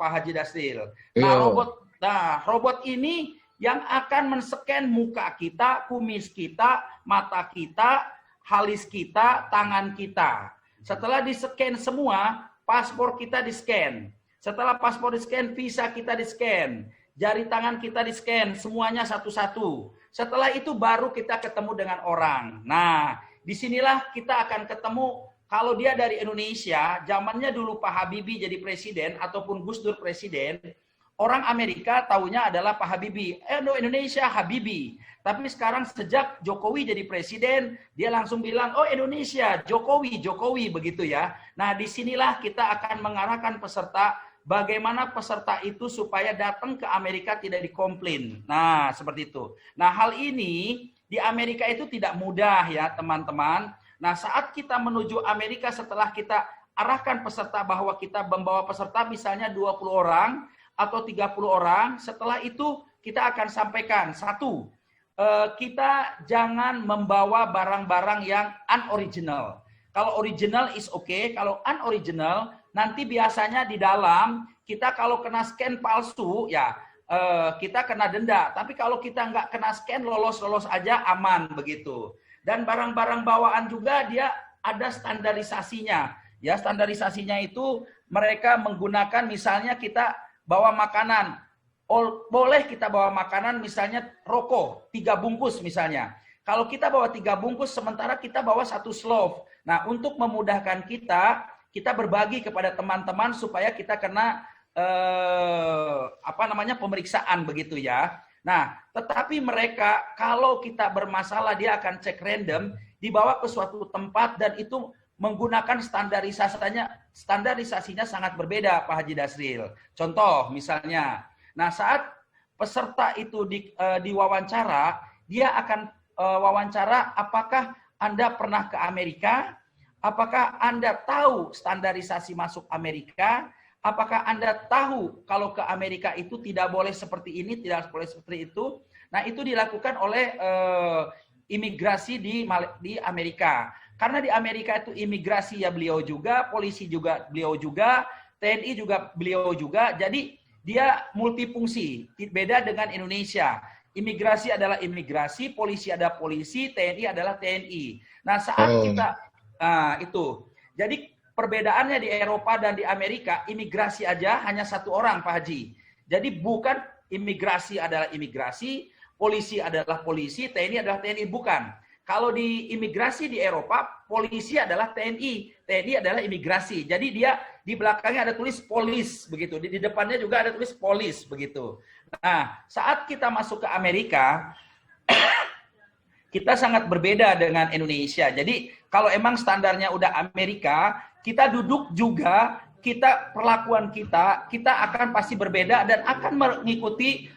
Pak Haji Dasril. Nah, robot ini yang akan men-scan muka kita, kumis kita, mata kita, halis kita, tangan kita. Setelah di-scan semua, paspor kita di-scan. Setelah paspor di-scan, visa kita di-scan. Jari tangan kita di-scan, semuanya satu-satu. Setelah itu baru kita ketemu dengan orang. Nah, disinilah kita akan ketemu, kalau dia dari Indonesia, zamannya dulu Pak Habibie jadi presiden, ataupun Gus Dur presiden, orang Amerika taunya adalah Pak Habibie. Indonesia Habibie. Tapi sekarang sejak Jokowi jadi presiden, dia langsung bilang, oh Indonesia, Jokowi, Jokowi, begitu ya. Nah, disinilah kita akan mengarahkan peserta, bagaimana peserta itu supaya datang ke Amerika tidak dikomplain. Nah, seperti itu. Nah, hal ini di Amerika itu tidak mudah ya, teman-teman. Nah, saat kita menuju Amerika setelah kita arahkan peserta bahwa kita membawa peserta misalnya 20 orang atau 30 orang, setelah itu kita akan sampaikan, 1, kita jangan membawa barang-barang yang unoriginal. Kalau original is okay, kalau unoriginal nanti biasanya di dalam kita kalau kena scan palsu ya kita kena denda. Tapi kalau kita nggak kena scan lolos-lolos aja aman begitu. Dan barang-barang bawaan juga dia ada standarisasinya. Ya standarisasinya itu mereka menggunakan misalnya kita bawa makanan. Boleh kita bawa makanan misalnya rokok 3 bungkus misalnya. Kalau kita bawa 3 bungkus sementara kita bawa 1 slof. Nah, untuk memudahkan kita berbagi kepada teman-teman supaya kita kena pemeriksaan begitu ya. Nah, tetapi mereka kalau kita bermasalah dia akan cek random, dibawa ke suatu tempat dan itu menggunakan standarisasinya sangat berbeda Pak Haji Dasril. Contoh misalnya, nah saat peserta itu diwawancara, dia akan wawancara apakah Anda pernah ke Amerika, apakah Anda tahu standarisasi masuk Amerika, apakah Anda tahu kalau ke Amerika itu tidak boleh seperti ini, tidak boleh seperti itu. Nah itu dilakukan oleh imigrasi di Amerika. Karena di Amerika itu imigrasi ya beliau juga, polisi juga beliau juga, TNI juga beliau juga. Jadi dia multifungsi, beda dengan Indonesia. Imigrasi adalah imigrasi, polisi adalah polisi, TNI adalah TNI. Nah saat kita itu, jadi perbedaannya di Eropa dan di Amerika, imigrasi aja hanya 1 orang Pak Haji. Jadi bukan imigrasi adalah imigrasi, polisi adalah polisi, TNI adalah TNI, bukan. Kalau di imigrasi di Eropa, polisi adalah TNI, TNI adalah imigrasi. Jadi dia di belakangnya ada tulis polis begitu, di depannya juga ada tulis polis begitu. Nah, saat kita masuk ke Amerika, kita sangat berbeda dengan Indonesia. Jadi kalau emang standarnya udah Amerika, kita duduk juga, perlakuan kita akan pasti berbeda dan akan mengikuti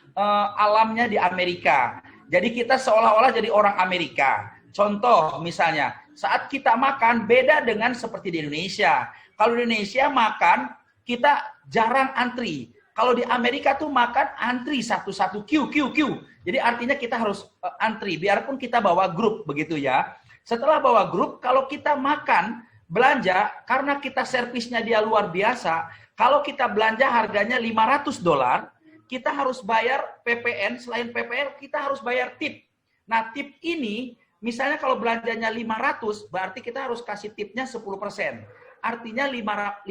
alamnya di Amerika. Jadi kita seolah-olah jadi orang Amerika. Contoh misalnya, saat kita makan beda dengan seperti di Indonesia. Kalau di Indonesia makan, kita jarang antri. Kalau di Amerika tuh makan antri satu-satu, queue. Jadi artinya kita harus antri, biarpun kita bawa grup begitu ya. Setelah bawa grup, kalau kita makan, belanja, karena kita servisnya dia luar biasa, kalau kita belanja harganya $500, kita harus bayar PPN, selain PPN kita harus bayar tip. Nah tip ini, misalnya kalau belanjanya 500, berarti kita harus kasih tipnya 10%. Artinya 50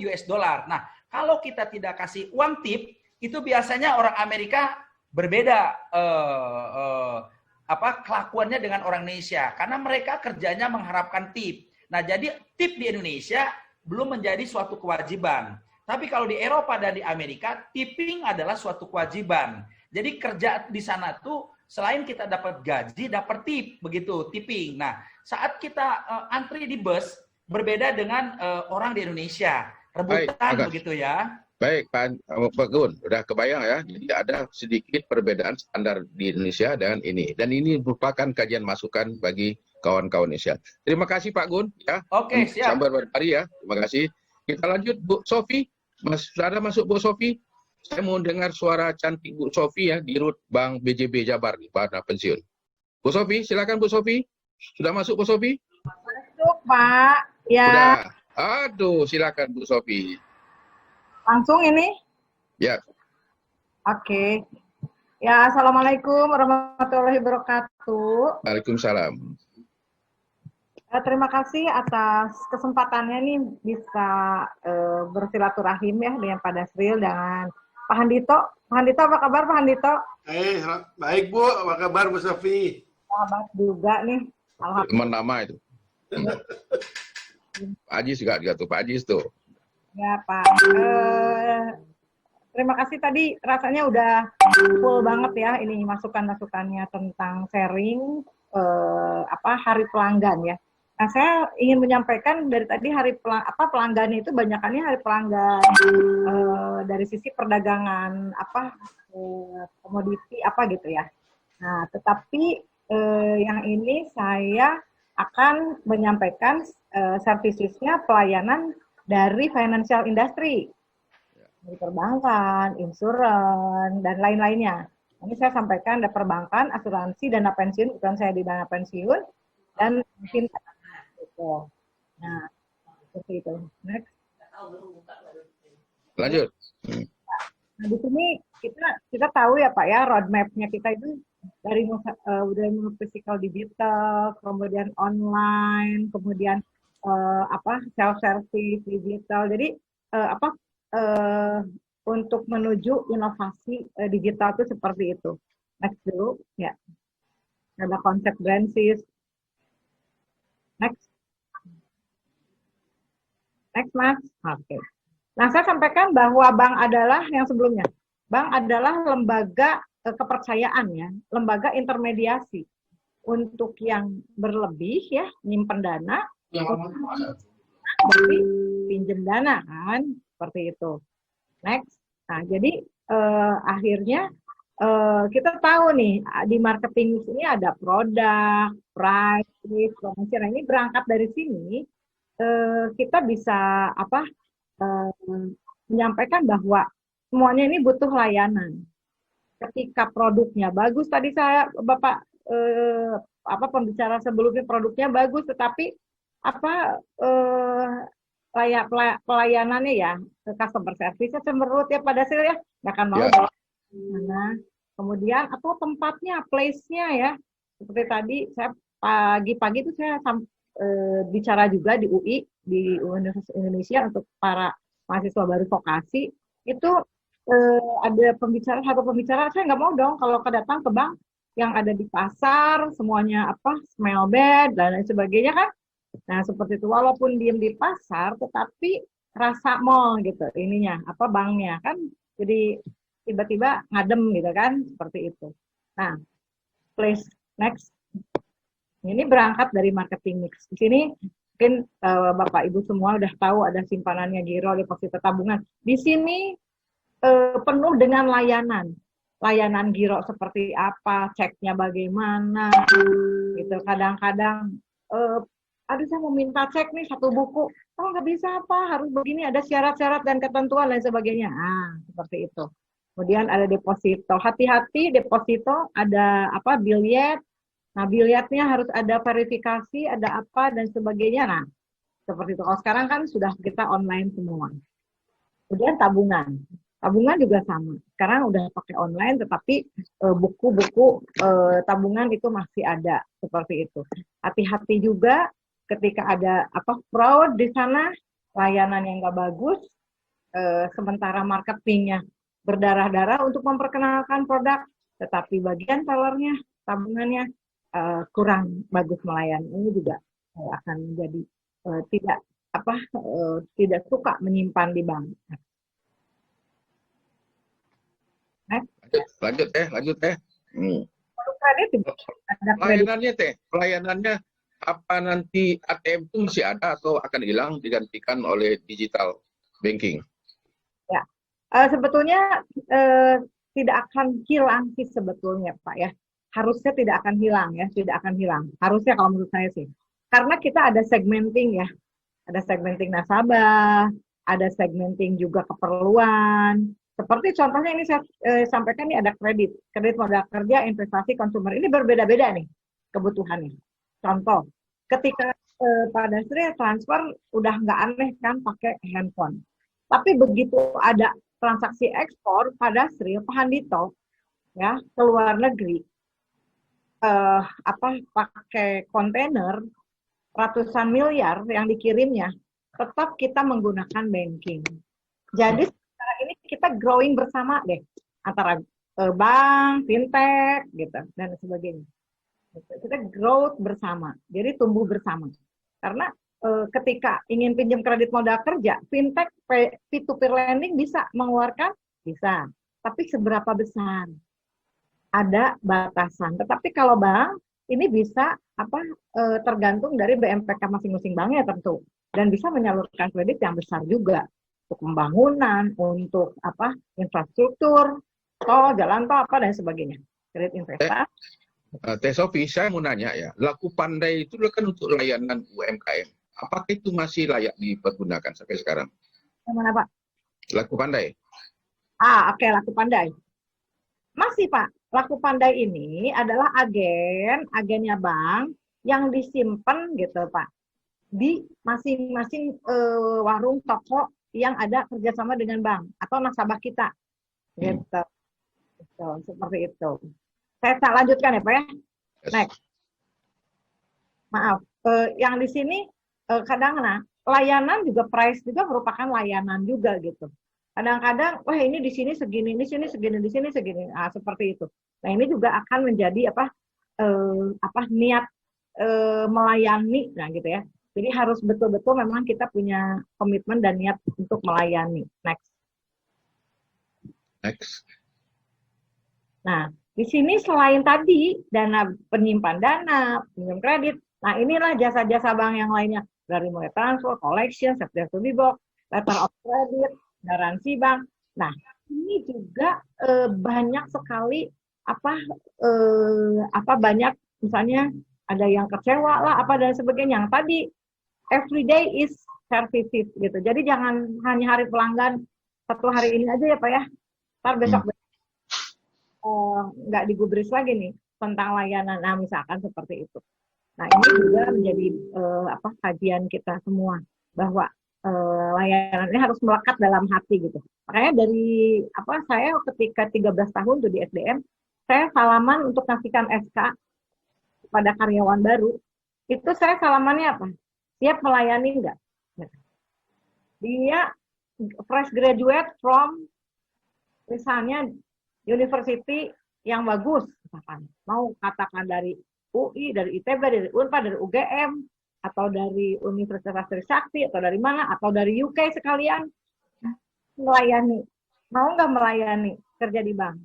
US dollar. Nah, kalau kita tidak kasih uang tip, itu biasanya orang Amerika berbeda kelakuannya dengan orang Indonesia. Karena mereka kerjanya mengharapkan tip. Nah, jadi tip di Indonesia belum menjadi suatu kewajiban. Tapi kalau di Eropa dan di Amerika, tipping adalah suatu kewajiban. Jadi kerja di sana tuh selain kita dapat gaji, dapat tip, begitu, tipping. Nah, saat kita antri di bus, berbeda dengan orang di Indonesia. Rebutan begitu ya. Baik, Pak Gun, udah kebayang ya. Jadi ada sedikit perbedaan standar di Indonesia dengan ini. Dan ini merupakan kajian masukan bagi kawan-kawan Indonesia. Terima kasih Pak Gun. Ya. Oke, siap. Sabar berhari ya. Terima kasih. Kita lanjut Bu Sofi. Sudah masuk Bu Sofi. Saya mau dengar suara cantik Bu Sofi ya di Rut Bank BJB Jabar di pada pensiun. Bu Sofi, silakan Bu Sofi. Sudah masuk Bu Sofi? Masuk Pak. Ya. Sudah. Aduh, silakan Bu Sofi. Langsung ini? Ya. Oke. Ya, Assalamualaikum warahmatullahi wabarakatuh. Waalaikumsalam. Terima kasih atas kesempatannya nih bisa bersilaturahim ya dengan Pak Dasril dan Pak Handito. Pak Handito, apa kabar Pak Handito? Baik Bu, apa kabar Bu Sofi? Sahabat juga nih. Alhamdulillah. Teman nama itu. Pak Ajis juga tuh, Pak Ajis tuh. Ya Pak. Terima kasih tadi rasanya udah full banget ya ini masukan-masukannya tentang sharing hari pelanggan ya. Nah, saya ingin menyampaikan dari tadi pelanggan itu banyakannya hari pelanggan dari sisi perdagangan komoditi gitu ya. Nah, tetapi yang ini saya akan menyampaikan servicesnya pelayanan dari financial industry, dari perbankan, insuran, dan lain-lainnya. Ini saya sampaikan ada perbankan, asuransi, dana pensiun, bukan saya di dana pensiun, dan fintech. Gitu. Nah, seperti itu. Next. Lanjut. Nah, di sini kita tahu ya Pak ya, roadmap-nya kita itu dari physical digital, kemudian online, kemudian self service digital. Jadi untuk menuju inovasi digital itu seperti itu. Next dulu ya. Ada konsep branches. Next Mas. Oke. Nah, saya sampaikan bahwa bank adalah yang sebelumnya. Bank adalah lembaga kepercayaan ya, lembaga intermediasi untuk yang berlebih ya, nyimpen dana, dari pinjam dana kan, seperti itu. Next. Nah, jadi akhirnya kita tahu nih di marketing ini ada produk, price, promosi. Nah, ini berangkat dari sini kita bisa menyampaikan bahwa semuanya ini butuh layanan. Ketika produknya bagus, tadi Bapak pembicara sebelumnya produknya bagus, tetapi pelayanannya ya, customer service menurut ya pada hasil ya nggak akan mau bawa mana. Kemudian atau tempatnya, place-nya ya, seperti tadi saya pagi-pagi itu saya bicara juga di UI, di Universitas Indonesia untuk para mahasiswa baru vokasi itu ada satu pembicara, saya nggak mau dong kalau kedatang ke bank yang ada di pasar semuanya smell bad dan lain sebagainya kan. Nah, seperti itu, walaupun diem di pasar, tetapi rasa mall gitu, ininya, banknya kan, jadi tiba-tiba ngadem gitu kan, seperti itu. Nah, please, next. Ini berangkat dari marketing mix. Di sini, mungkin Bapak Ibu semua udah tahu ada simpanannya giro, deposito tabungan. Di sini penuh dengan layanan. layanan giro seperti apa, ceknya bagaimana, gitu. Kadang-kadang, aduh saya mau minta cek nih 1 buku, oh nggak bisa apa, harus begini, ada syarat-syarat dan ketentuan dan sebagainya. Seperti itu. Kemudian ada deposito, hati-hati deposito, ada apa, biliet. Nah, bilietnya harus ada verifikasi, ada apa dan sebagainya. Nah, seperti itu. Kalau sekarang kan sudah kita online semua. Kemudian tabungan. Tabungan juga sama. Sekarang udah pakai online, tetapi buku-buku tabungan itu masih ada seperti itu. Hati-hati juga ketika ada apa fraud di sana, layanan yang nggak bagus, sementara marketingnya berdarah-darah untuk memperkenalkan produk, tetapi bagian tellernya, tabungannya kurang bagus melayani. Ini juga akan menjadi tidak suka menyimpan di bank. Lanjut teh. Kredit juga ada kredit. Pelayanannya apa nanti ATM itu masih ada atau akan hilang digantikan oleh digital banking? Ya, sebetulnya tidak akan hilang sih sebetulnya Pak ya. Harusnya tidak akan hilang ya, tidak akan hilang. Harusnya kalau menurut saya sih. Karena kita ada segmenting ya. Ada segmenting nasabah, ada segmenting juga keperluan. Seperti contohnya ini saya sampaikan nih ada kredit modal kerja, investasi, konsumer. Ini berbeda-beda nih kebutuhannya. Contoh, ketika pada Sri transfer udah nggak aneh kan pakai handphone. Tapi begitu ada transaksi ekspor pada Sri, Pak Handito, ya ke luar negeri, pakai kontainer ratusan miliar yang dikirimnya, tetap kita menggunakan banking. Jadi sekarang ini kita growing bersama deh antara bank, fintech, gitu dan sebagainya. Kita growth bersama, jadi tumbuh bersama. Karena ketika ingin pinjam kredit modal kerja, fintech P2P lending bisa mengeluarkan, bisa. Tapi seberapa besar? Ada batasan. Tetapi kalau bank ini bisa tergantung dari BMPK masing-masing banknya tentu, dan bisa menyalurkan kredit yang besar juga untuk pembangunan, untuk infrastruktur, tol, jalan tol, dan sebagainya. Kredit investasi. Teh Sofi, saya mau nanya ya, Laku Pandai itu kan untuk layanan UMKM. Apakah itu masih layak dipergunakan sampai sekarang? Yang mana Pak? Laku Pandai. Oke, Laku Pandai. Masih Pak, Laku Pandai ini adalah agennya bank yang disimpan gitu Pak di masing-masing warung toko yang ada kerjasama dengan bank atau nasabah kita, gitu. Seperti itu. Saya lanjutkan ya Pak ya. Yes. Next. Maaf, yang di sini kadang-kadang layanan juga price juga merupakan layanan juga gitu. Kadang-kadang, wah ini di sini segini, di sini segini, di sini segini, seperti itu. Nah ini juga akan menjadi niat melayani, nah gitu ya. Jadi harus betul-betul memang kita punya komitmen dan niat untuk melayani. Next. Nah di sini selain tadi dana penyimpan dana, pinjam kredit, nah inilah jasa-jasa bank yang lainnya dari mulai transfer, collection, safety box, letter of credit, garansi bank. Nah, ini juga banyak sekali banyak misalnya ada yang kecewa lah dan sebagainya. Yang tadi everyday is services gitu. Jadi jangan hanya hari pelanggan satu hari ini aja ya Pak ya. Ntar besok nggak digubris lagi nih tentang layanan. Nah, misalkan seperti itu. Nah, ini juga menjadi kajian kita semua bahwa layanannya harus melekat dalam hati gitu. Makanya dari saya ketika 13 tahun tuh di SDM, saya salaman untuk ngasihkan SK pada karyawan baru. Itu saya salamannya apa? Siap melayani enggak? Dia fresh graduate from misalnya university yang bagus, misalkan. Mau katakan dari UI, dari ITB, dari UNPAD, dari UGM, atau dari Universitas Trisakti, atau dari mana, atau dari UK sekalian, melayani. Mau nggak melayani kerja di bank?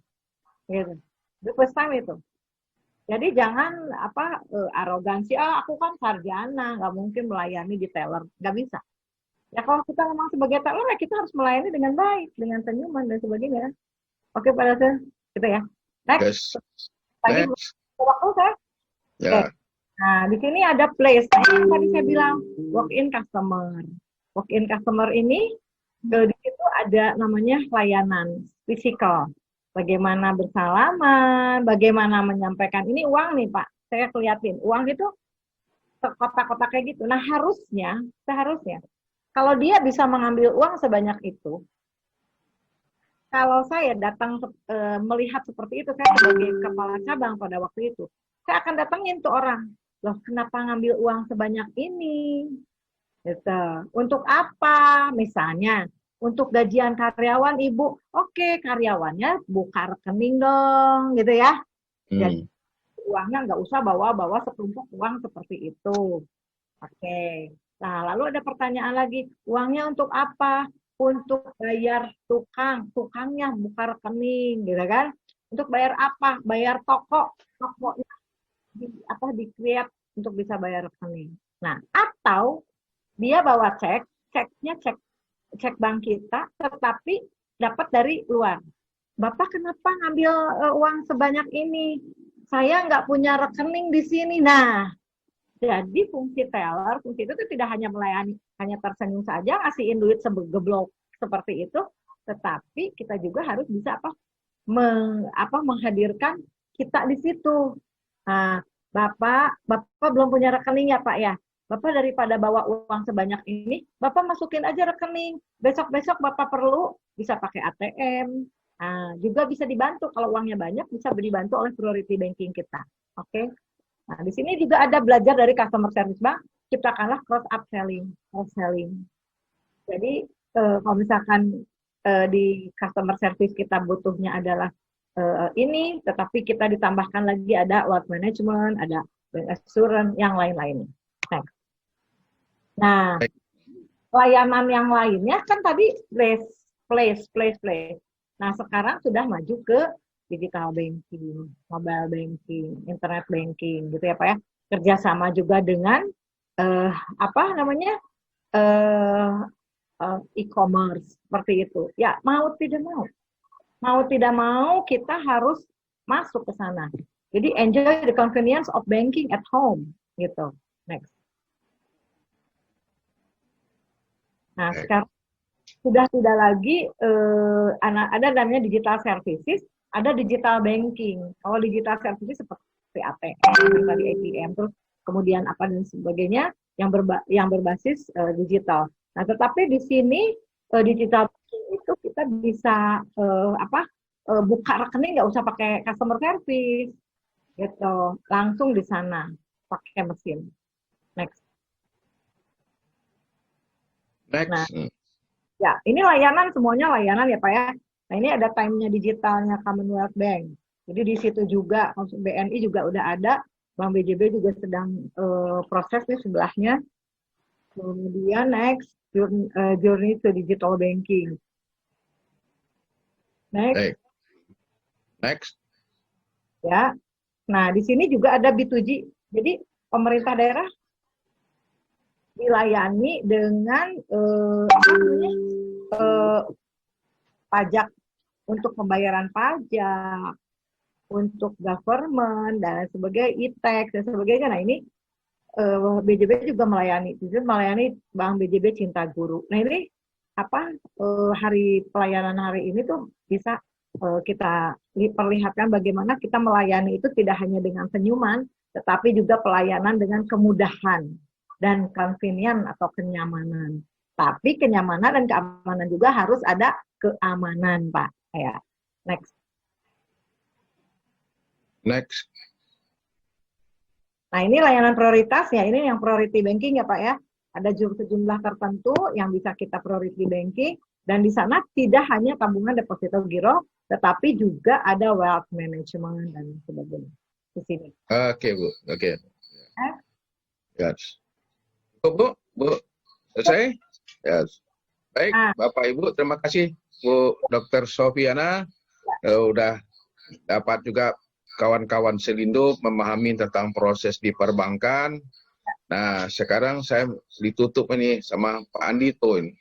Gitu. The first time itu. Jadi jangan arogansi, aku kan sarjana, nggak mungkin melayani di teller, nggak bisa. Ya kalau kita memang sebagai teller, ya kita harus melayani dengan baik, dengan senyuman dan sebagainya. Oke Pak Dasir. gitu ya. Next, Yes. lagi Next. waktu saya. Ya. Oke. Nah, di sini ada place. Nah, ini yang tadi saya bilang walk-in customer. Walk-in customer ini di situ ada namanya layanan fisikal. Bagaimana bersalaman, bagaimana menyampaikan ini uang nih Pak. Saya kelihatin uang itu kotak-kotak kayak gitu. Nah, seharusnya kalau dia bisa mengambil uang sebanyak itu, kalau saya datang melihat seperti itu, saya sebagai kepala cabang pada waktu itu, saya akan datengin tuh orang. Loh, kenapa ngambil uang sebanyak ini? Gitu. Untuk apa? Misalnya, untuk gajian karyawan Ibu, oke, karyawannya buka rekening dong, gitu ya. Jadi uangnya nggak usah bawa-bawa setumpuk uang seperti itu. Oke. Nah, lalu ada pertanyaan lagi, uangnya untuk apa? Untuk bayar tukangnya buka rekening, gitu kan? Untuk bayar apa? Bayar tokonya di create untuk bisa bayar rekening. Nah, atau dia bawa ceknya cek bank kita, tetapi dapat dari luar. Bapak kenapa ngambil uang sebanyak ini? Saya nggak punya rekening di sini. Nah, jadi fungsi teller, fungsi itu tidak hanya melayani, hanya tersenyum saja, ngasihin duit segeblok seperti itu, tetapi kita juga harus bisa menghadirkan kita di situ. Nah, Bapak belum punya rekening ya Pak ya? Bapak daripada bawa uang sebanyak ini, Bapak masukin aja rekening. Besok-besok Bapak perlu bisa pakai ATM. Nah, juga bisa dibantu kalau uangnya banyak, bisa dibantu oleh priority banking kita. Oke. Nah, di sini juga ada belajar dari customer service bank, ciptakanlah cross selling. Jadi kalau misalkan di customer service kita butuhnya adalah ini, tetapi kita ditambahkan lagi ada wealth management, ada bank assurance, yang lain-lainnya. Nah, layanan yang lainnya kan tadi place. Nah, sekarang sudah maju ke digital banking, mobile banking, internet banking, gitu ya Pak ya. Kerjasama juga dengan e-commerce seperti itu. Ya, mau tidak mau kita harus masuk ke sana. Jadi enjoy the convenience of banking at home, gitu. Next. Nah, sekarang sudah tidak lagi ada namanya digital services, ada digital banking. Kalau digital services seperti ATM, tadi ATM, terus kemudian apa dan sebagainya yang berbasis digital. Nah, tetapi di sini digital banking itu kita bisa buka rekening nggak usah pakai customer service, gitu, langsung di sana pakai mesin. Next. Nah, ya, ini layanan, semuanya layanan ya Pak ya. Nah, ini ada time-nya digitalnya Commonwealth Bank. Jadi di situ juga, BNI juga udah ada, Bank BJB juga sedang proses di sebelahnya. Kemudian next, journey to digital banking. Next. Ya. Nah, di sini juga ada B2G. Jadi pemerintah daerah dilayani dengan pajak, untuk pembayaran pajak, untuk government dan sebagainya, e-tax dan sebagainya. Nah, ini BJB juga melayani Bank BJB Cinta Guru. Nah, ini hari pelayanan hari ini tuh bisa kita perlihatkan bagaimana kita melayani itu tidak hanya dengan senyuman, tetapi juga pelayanan dengan kemudahan dan convenient atau kenyamanan. Tapi kenyamanan dan keamanan juga harus ada keamanan, Pak. Ya. Next. Nah, ini layanan prioritas ya. Ini yang priority banking ya, Pak ya. Ada sejumlah tertentu yang bisa kita priority banking, dan di sana tidak hanya tabungan, deposito, giro, tetapi juga ada wealth management dan sebagainya di sini. Oke, Bu. Oke. Yes. Bu, selesai? Yes. Baik, Bapak Ibu, terima kasih Bu Dr. Sofiana. Udah dapat juga kawan-kawan Selindo memahami tentang proses di perbankan. Nah, sekarang saya ditutup ini sama Pak Andito ini,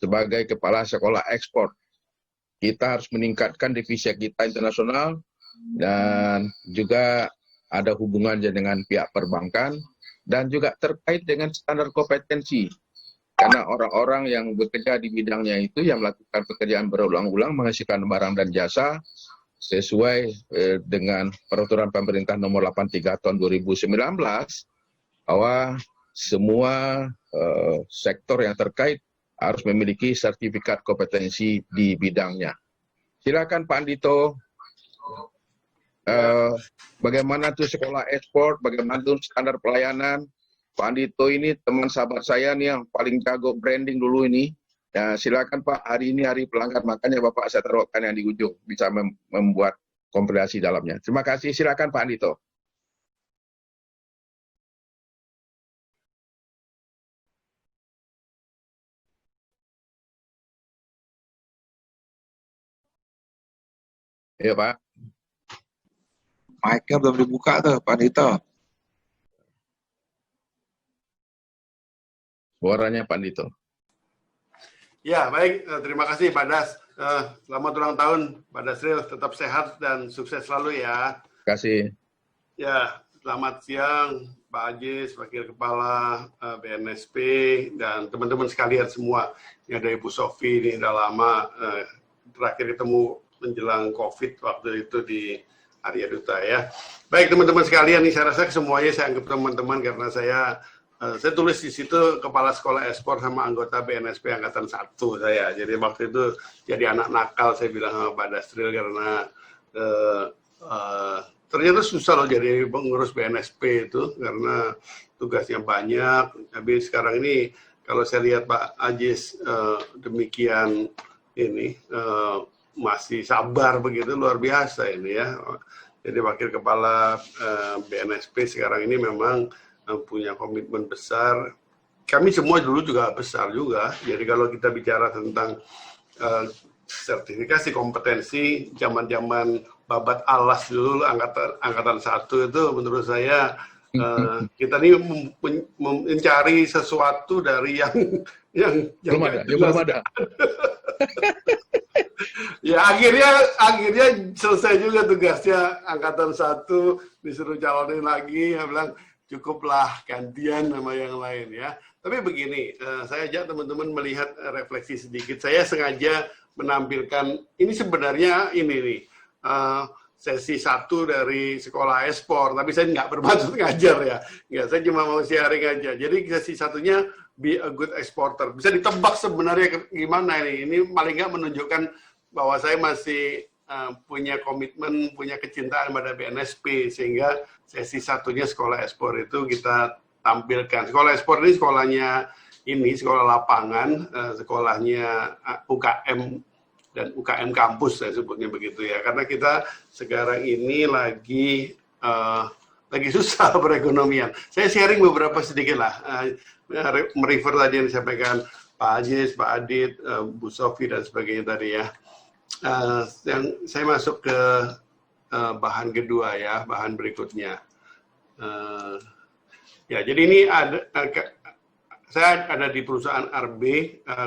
sebagai Kepala Sekolah Ekspor. kita harus meningkatkan devisa kita internasional dan juga ada hubungannya dengan pihak perbankan dan juga terkait dengan standar kompetensi. Karena orang-orang yang bekerja di bidangnya itu yang melakukan pekerjaan berulang-ulang menghasilkan barang dan jasa sesuai dengan peraturan pemerintah nomor 83 tahun 2019 bahwa semua sektor yang terkait harus memiliki sertifikat kompetensi di bidangnya. Silakan Pak Andito, bagaimana tuh sekolah ekspor, bagaimana tuh standar pelayanan. Pak Andito ini teman sahabat saya nih yang paling jago branding dulu ini. Ya, silakan Pak, hari ini hari pelanggan, makanya Bapak saya taruhkan yang di ujung, bisa membuat kompilasi dalamnya. Terima kasih, silakan Pak Andito. Iya Pak. Mic-nya belum dibuka tuh, Pak Andito. Suaranya Pak Andito. Ya, baik. Terima kasih Pak Das. Selamat ulang tahun Pak Dasril. Tetap sehat dan sukses selalu ya. Terima kasih. Ya, selamat siang Pak Ajis, Wakil Kepala BNSP, dan teman-teman sekalian semua. Ini ada Ibu Sofi, ini udah lama terakhir ketemu menjelang COVID waktu itu di Arya Duta ya. Baik teman-teman sekalian, nih saya rasa semuanya saya anggap teman-teman karena saya tulis di situ Kepala Sekolah Ekspor sama anggota BNSP Angkatan 1 saya. Jadi waktu itu jadi anak nakal saya bilang sama Pak Dasril karena ternyata susah loh jadi pengurus BNSP itu karena tugasnya banyak. Tapi sekarang ini kalau saya lihat Pak Ajis demikian ini masih sabar begitu, luar biasa ini ya. Jadi Wakil Kepala BNSP sekarang ini memang punya komitmen besar. Kami semua dulu juga besar juga. Jadi kalau kita bicara tentang sertifikasi kompetensi, zaman-zaman babat alas dulu angkatan 1 itu menurut saya kita ini mencari sesuatu dari yang belum ada. Ya akhirnya selesai juga tugasnya angkatan 1, disuruh calonin lagi, saya bilang cukuplah gantian sama yang lain ya. Tapi begini, saya ajak teman-teman melihat refleksi sedikit. Saya sengaja menampilkan ini sebenarnya ini nih sesi 1 dari sekolah ekspor, tapi saya nggak bermaksud ngajar ya. Nggak, saya cuma mau sharing aja. Jadi sesi satunya be a good exporter. Bisa ditebak sebenarnya gimana ini. Ini paling nggak menunjukkan bahwa saya masih punya komitmen, punya kecintaan pada BNSP, sehingga sesi satunya sekolah ekspor itu kita tampilkan. Sekolah ekspor ini sekolah lapangan, sekolahnya UKM dan UKM kampus saya sebutnya begitu ya. Karena kita sekarang ini lagi susah perekonomian. Saya sharing beberapa sedikit lah, merefer tadi yang disampaikan Pak Ajis, Pak Adit, Bu Sofi dan sebagainya tadi ya. Yang saya masuk ke bahan kedua ya, bahan berikutnya. Ya, jadi ini saya ada di perusahaan RB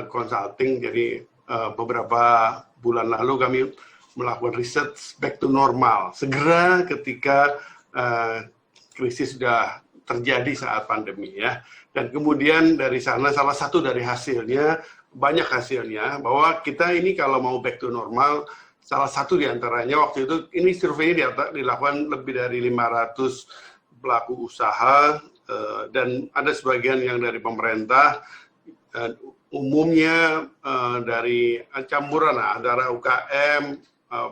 Consulting. Jadi beberapa bulan lalu kami melakukan riset back to normal. Segera ketika krisis sudah terjadi saat pandemi ya. Dan kemudian dari sana salah satu dari hasilnya, banyak hasilnya, bahwa kita ini kalau mau back to normal, salah satu diantaranya waktu itu, ini surveinya dilakukan lebih dari 500 pelaku usaha, dan ada sebagian yang dari pemerintah, umumnya dari campuran antara UKM,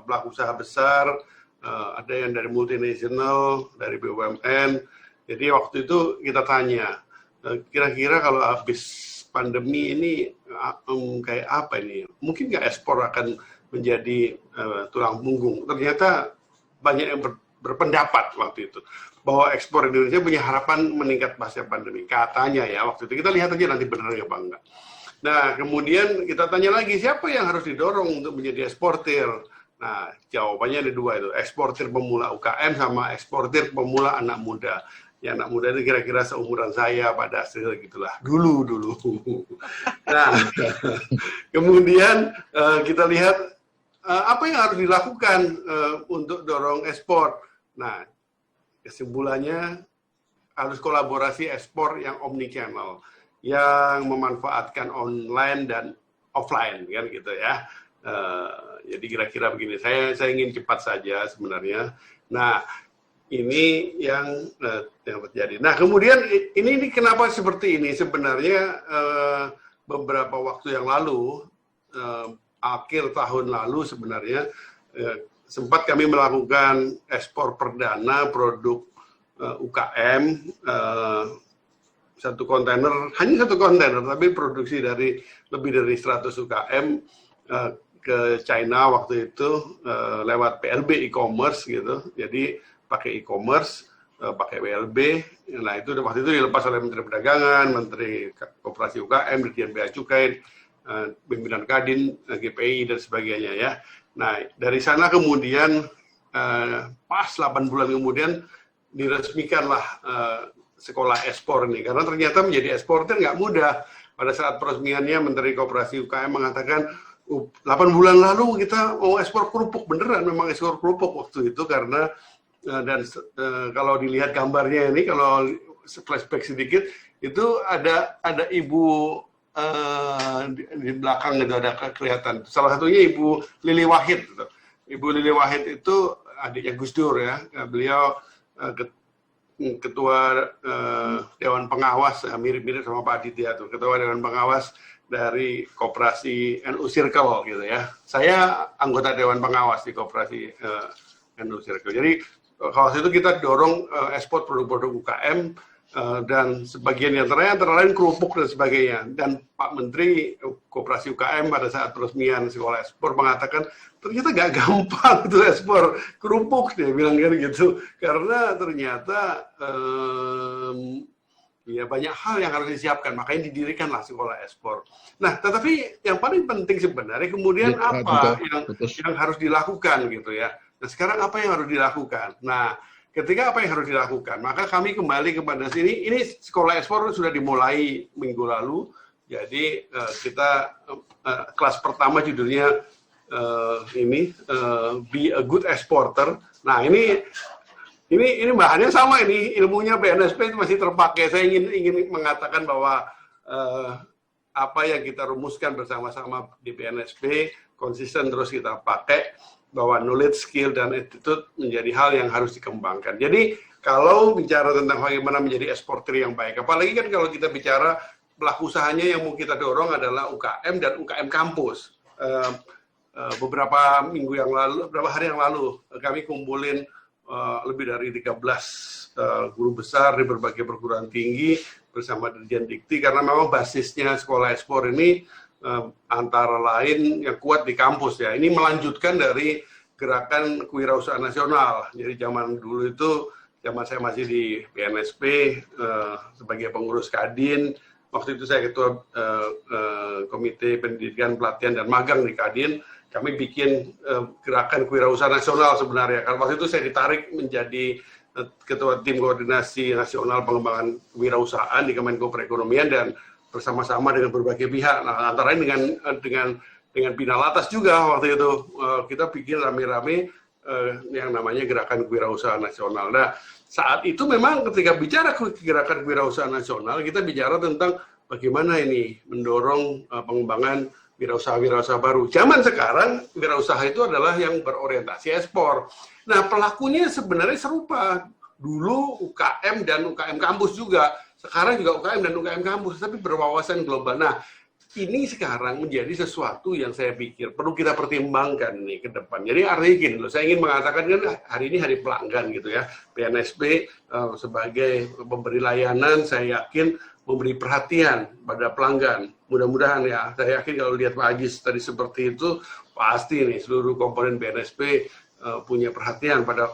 pelaku usaha besar, ada yang dari multinasional, dari BUMN. Jadi waktu itu kita tanya, kira-kira kalau habis pandemi ini kayak apa ini? Mungkin nggak ekspor akan menjadi tulang punggung. Ternyata banyak yang berpendapat waktu itu bahwa ekspor Indonesia punya harapan meningkat pasca pandemi. Katanya ya waktu itu. Kita lihat aja nanti benar ya Bang. Nah kemudian kita tanya lagi, siapa yang harus didorong untuk menjadi eksportir? Nah jawabannya ada dua itu, eksportir pemula UKM sama eksportir pemula anak muda. Ya anak muda itu kira-kira seumuran saya Pak Dasril gitulah dulu. Nah kemudian kita lihat apa yang harus dilakukan untuk dorong ekspor? Nah, kesimpulannya harus kolaborasi ekspor yang omnichannel, yang memanfaatkan online dan offline, kan gitu ya. Jadi kira-kira begini, saya ingin cepat saja sebenarnya. Nah, ini yang terjadi. Nah, kemudian ini kenapa seperti ini? Sebenarnya beberapa waktu yang lalu, akhir tahun lalu sebenarnya, sempat kami melakukan ekspor perdana produk UKM, hanya satu kontainer, tapi produksi dari lebih dari 100 UKM ke China waktu itu lewat PLB e-commerce gitu. Jadi pakai e-commerce, pakai WLB. Nah itu waktu itu dilepas oleh Menteri Perdagangan, Menteri Koperasi UKM, Dirjen Bea Cukai, pimpinan Kadin, GPI dan sebagainya ya. Nah dari sana kemudian pas 8 bulan kemudian diresmikanlah sekolah ekspor ini, karena ternyata menjadi eksportir nggak mudah. Pada saat peresmiannya Menteri Koperasi UKM mengatakan 8 bulan lalu kita mau ekspor kerupuk, beneran memang ekspor kerupuk waktu itu, karena dan kalau dilihat gambarnya ini, kalau flashback sedikit, itu ada ibu di belakang itu ada kelihatan. Salah satunya Ibu Lili Wahid. Gitu. Ibu Lili Wahid itu adiknya Gus Dur ya. Beliau ketua Dewan Pengawas, mirip-mirip sama Pak Aditya tuh, ketua Dewan Pengawas dari Koperasi NU Circle gitu ya. Saya anggota Dewan Pengawas di Koperasi NU Circle. Jadi kalau itu kita dorong ekspor produk-produk UKM dan sebagian yang antara lain kerupuk dan sebagainya. Dan Pak Menteri Koperasi UKM pada saat peresmian sekolah ekspor mengatakan ternyata gak gampang itu ekspor kerupuk, dia bilang kan gitu, karena ternyata ya banyak hal yang harus disiapkan, makanya didirikanlah sekolah ekspor. Nah, tetapi yang paling penting sebenarnya kemudian apa yang harus dilakukan gitu ya. Nah, sekarang apa yang harus dilakukan? Nah, ketika apa yang harus dilakukan, maka kami kembali kepada sini. Ini sekolah ekspor sudah dimulai minggu lalu. Jadi kita kelas pertama judulnya Be a Good Exporter. Nah, ini bahannya sama, ini ilmunya BNSP itu masih terpakai. Saya ingin mengatakan bahwa apa yang kita rumuskan bersama-sama di BNSP konsisten terus kita pakai, bahwa knowledge, skill, dan attitude menjadi hal yang harus dikembangkan. Jadi kalau bicara tentang bagaimana menjadi eksportir yang baik, apalagi kan kalau kita bicara pelaku usahanya yang mau kita dorong adalah UKM dan UKM kampus. Beberapa hari yang lalu kami kumpulin lebih dari 13 guru besar di berbagai perguruan tinggi bersama Dirjen Dikti, karena memang basisnya sekolah ekspor ini antara lain yang kuat di kampus ya. Ini melanjutkan dari gerakan kewirausahaan nasional. Jadi zaman dulu itu, zaman saya masih di BNSP sebagai pengurus Kadin, waktu itu saya ketua Komite Pendidikan, Pelatihan, dan Magang di Kadin. Kami bikin gerakan kewirausahaan nasional sebenarnya. Karena waktu itu saya ditarik menjadi ketua tim koordinasi nasional pengembangan kewirausahaan di Kemenko Perekonomian dan bersama-sama dengan berbagai pihak. Nah, antara lain dengan Binalatas juga waktu itu kita bikin rame-rame yang namanya gerakan kewirausahaan nasional. Nah, saat itu memang ketika bicara gerakan kewirausahaan nasional, kita bicara tentang bagaimana ini mendorong pengembangan wirausaha-wirausaha baru. Zaman sekarang wirausaha itu adalah yang berorientasi ekspor. Nah, pelakunya sebenarnya serupa. Dulu UKM dan UKM kampus juga. Sekarang juga UKM dan UKM kampus, tapi berwawasan global. Nah, ini sekarang menjadi sesuatu yang saya pikir perlu kita pertimbangkan nih ke depan. Jadi artinya gini loh, saya ingin mengatakan kan hari ini hari pelanggan gitu ya. BNSP sebagai pemberi layanan, saya yakin memberi perhatian pada pelanggan. Mudah-mudahan ya, saya yakin kalau lihat Pak Ajis tadi seperti itu, pasti nih seluruh komponen BNSP punya perhatian pada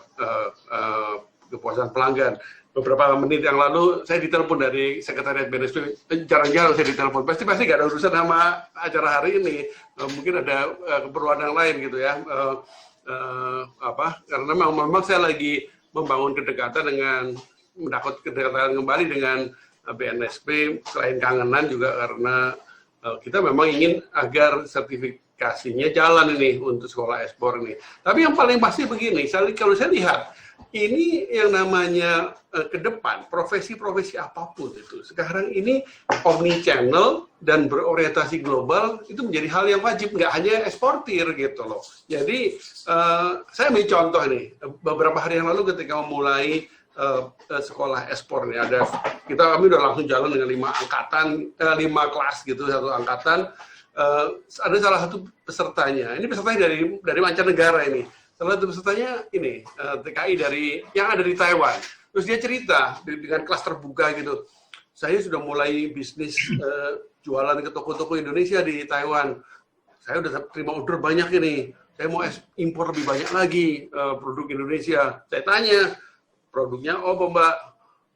kepuasan pelanggan. Beberapa menit yang lalu saya ditelepon dari sekretariat BNSP, jarang-jarang saya ditelepon, pasti nggak ada urusan sama acara hari ini, mungkin ada keperluan yang lain gitu ya, karena memang saya lagi membangun kedekatan kembali dengan BNSP, selain kangenan juga karena kita memang ingin agar komunikasinya jalan ini untuk sekolah ekspor ini. Tapi yang paling pasti begini, kalau saya lihat, ini yang namanya ke depan, profesi-profesi apapun itu. Sekarang ini omni-channel dan berorientasi global itu menjadi hal yang wajib, nggak hanya eksportir gitu loh. Jadi saya ambil contoh nih, beberapa hari yang lalu ketika memulai sekolah ekspor nih, kami udah langsung jalan dengan 5 kelas gitu, satu angkatan. Ada salah satu pesertanya, ini pesertanya dari mancanegara ini. Salah satu pesertanya ini TKI yang ada di Taiwan. Terus dia cerita dengan kelas terbuka gitu. Saya sudah mulai bisnis jualan ke toko-toko Indonesia di Taiwan. Saya udah terima order banyak ini. Saya mau impor lebih banyak lagi produk Indonesia. Saya tanya, produknya apa Mbak?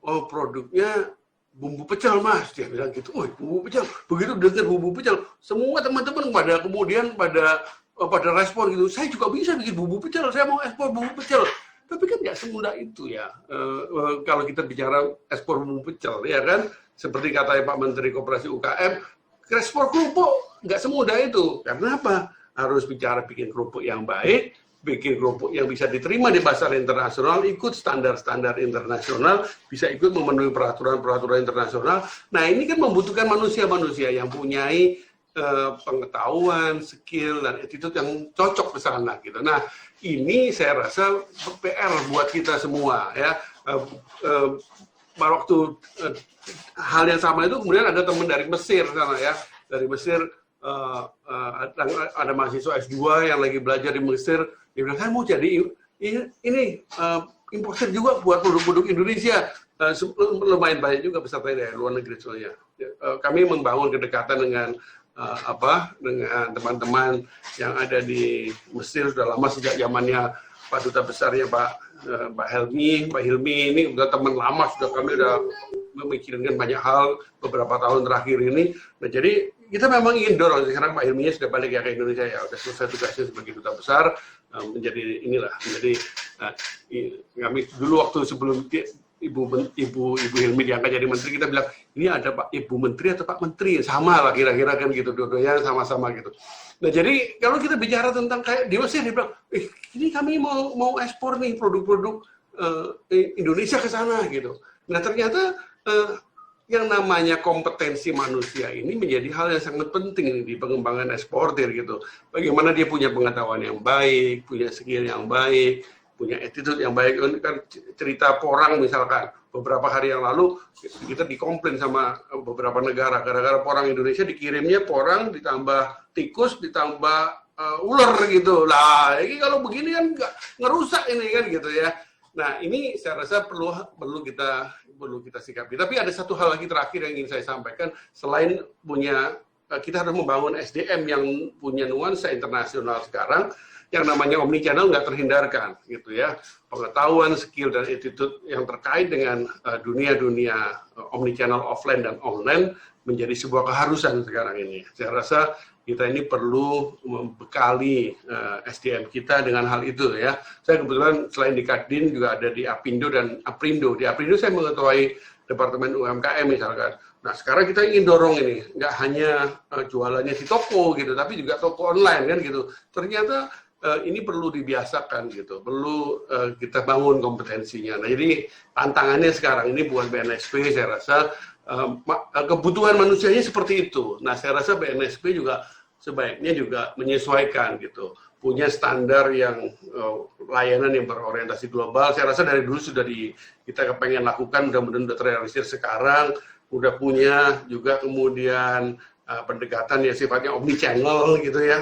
Oh, produknya bumbu pecel Mas. Dia bilang gitu. Oh, bumbu pecel. Begitu dengar bumbu pecel, semua teman-teman pada respon gitu. Saya juga bisa bikin bumbu pecel. Saya mau ekspor bumbu pecel. Tapi kan nggak semudah itu ya. Kalau kita bicara ekspor bumbu pecel, ya kan? Seperti kata Pak Menteri Koperasi UKM, ekspor kerupuk nggak semudah itu. Karena apa? Harus bicara bikin kerupuk yang baik, bikin kerupuk yang bisa diterima di pasar internasional, ikut standar-standar internasional, bisa ikut memenuhi peraturan-peraturan internasional. Nah, ini kan membutuhkan manusia-manusia yang punyai pengetahuan, skill, dan attitude yang cocok ke sana gitu. Nah, ini saya rasa PR buat kita semua ya. Waktu hal yang sama itu kemudian ada teman dari Mesir sana ya, dari Mesir ada mahasiswa S2 yang lagi belajar di Mesir. Dia bilang, saya mau jadi ini importer juga buat produk-produk Indonesia. Lumayan banyak juga peserta dari luar negeri soalnya. Kami membangun kedekatan dengan dengan teman-teman yang ada di Mesir sudah lama, sejak zamannya Pak Duta Besarnya Pak Hilmi ini udah teman lama, kami udah memikirkan banyak hal beberapa tahun terakhir ini. Nah, jadi kita memang ingin dorong. Sekarang Pak Hilmi sudah balik ya ke Indonesia ya, udah selesai tugasnya sebagai Duta Besar, menjadi kami dulu waktu sebelum Ibu Hilmi diangkat jadi menteri, kita bilang ini ada Pak Ibu Menteri atau Pak Menteri, sama lah kira-kira kan gitu, dua-duanya sama-sama gitu. Nah, jadi kalau kita bicara tentang kayak di Mesir, dia bilang, ini kami mau ekspor nih produk-produk Indonesia ke sana gitu. Nah, ternyata yang namanya kompetensi manusia ini menjadi hal yang sangat penting di pengembangan eksportir gitu. Bagaimana dia punya pengetahuan yang baik, punya skill yang baik, punya attitude yang baik. Kan cerita porang misalkan, beberapa hari yang lalu kita dikomplain sama beberapa negara, gara-gara porang Indonesia dikirimnya porang ditambah tikus ditambah ular gitu. Lah, ini kalau begini kan ngerusak ini kan gitu ya. Nah, ini saya rasa perlu kita sikapi. Tapi ada satu hal lagi terakhir yang ingin saya sampaikan, selain kita harus membangun SDM yang punya nuansa internasional sekarang. Yang namanya omnichannel nggak terhindarkan gitu ya, pengetahuan, skill, dan attitude yang terkait dengan dunia omnichannel offline dan online menjadi sebuah keharusan sekarang ini. Saya rasa kita ini perlu membekali SDM kita dengan hal itu ya. Saya kebetulan selain di Kadin juga ada di Apindo dan Aprindo. Di Aprindo saya mengetuai Departemen UMKM misalkan. Nah, sekarang kita ingin dorong ini, nggak hanya jualannya di toko gitu, tapi juga toko online kan gitu. Ternyata ini perlu dibiasakan gitu, perlu kita bangun kompetensinya. Nah, jadi tantangannya sekarang ini buat BNSP, saya rasa kebutuhan manusianya seperti itu. Nah, saya rasa BNSP juga sebaiknya juga menyesuaikan gitu, punya standar yang layanan yang berorientasi global. Saya rasa dari dulu sudah kita kepengen lakukan, mudah-mudahan sudah terrealisir sekarang. Udah punya juga kemudian pendekatan yang sifatnya omnichannel gitu ya.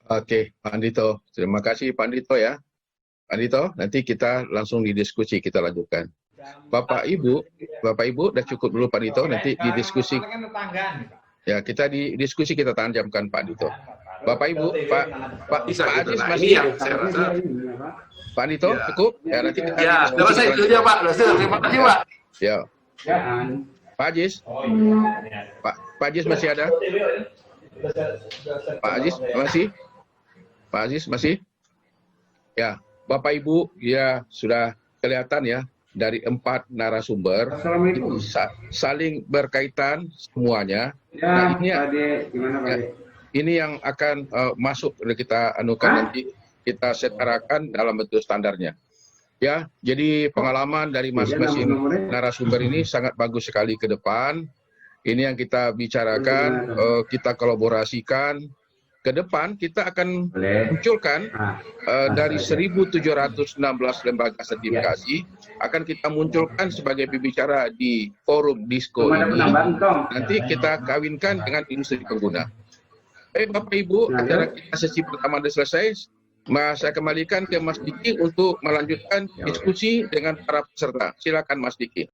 Oke, Pak Andito. Terima kasih Pak Andito ya. Pak Andito, nanti kita langsung didiskusi, kita lanjutkan. Bapak Ibu udah cukup dulu Pak Andito, nanti didiskusi. Ya, kita didiskusi, kita tanjamkan Pak Andito. Bapak Ibu, Pak Aziz masih yang saya rasa. Pak Andito, cukup? Ya, nanti kita diskusi. Ya, itu aja Pak. Terima kasih Pak. Ya. Pak Aziz? Pak Aziz masih ada? Pak Aziz masih? Pak Aziz masih? Ya, Bapak Ibu ya sudah kelihatan ya dari 4 narasumber itu saling berkaitan semuanya. Nah, ini yang akan masuk kita anukan nanti kita setarakan dalam bentuk standarnya. Ya, jadi pengalaman dari masing-masing narasumber ini sangat bagus sekali ke depan. Ini yang kita bicarakan, kita kolaborasikan. Ke depan kita akan munculkan dari 1.716 lembaga sertifikasi, akan kita munculkan sebagai pembicara di forum Disko ini. Nanti kita kawinkan dengan industri pengguna. Bapak Ibu, acara kita sesi pertama sudah selesai. Saya kembalikan ke Mas Diki untuk melanjutkan diskusi dengan para peserta. Silakan Mas Diki.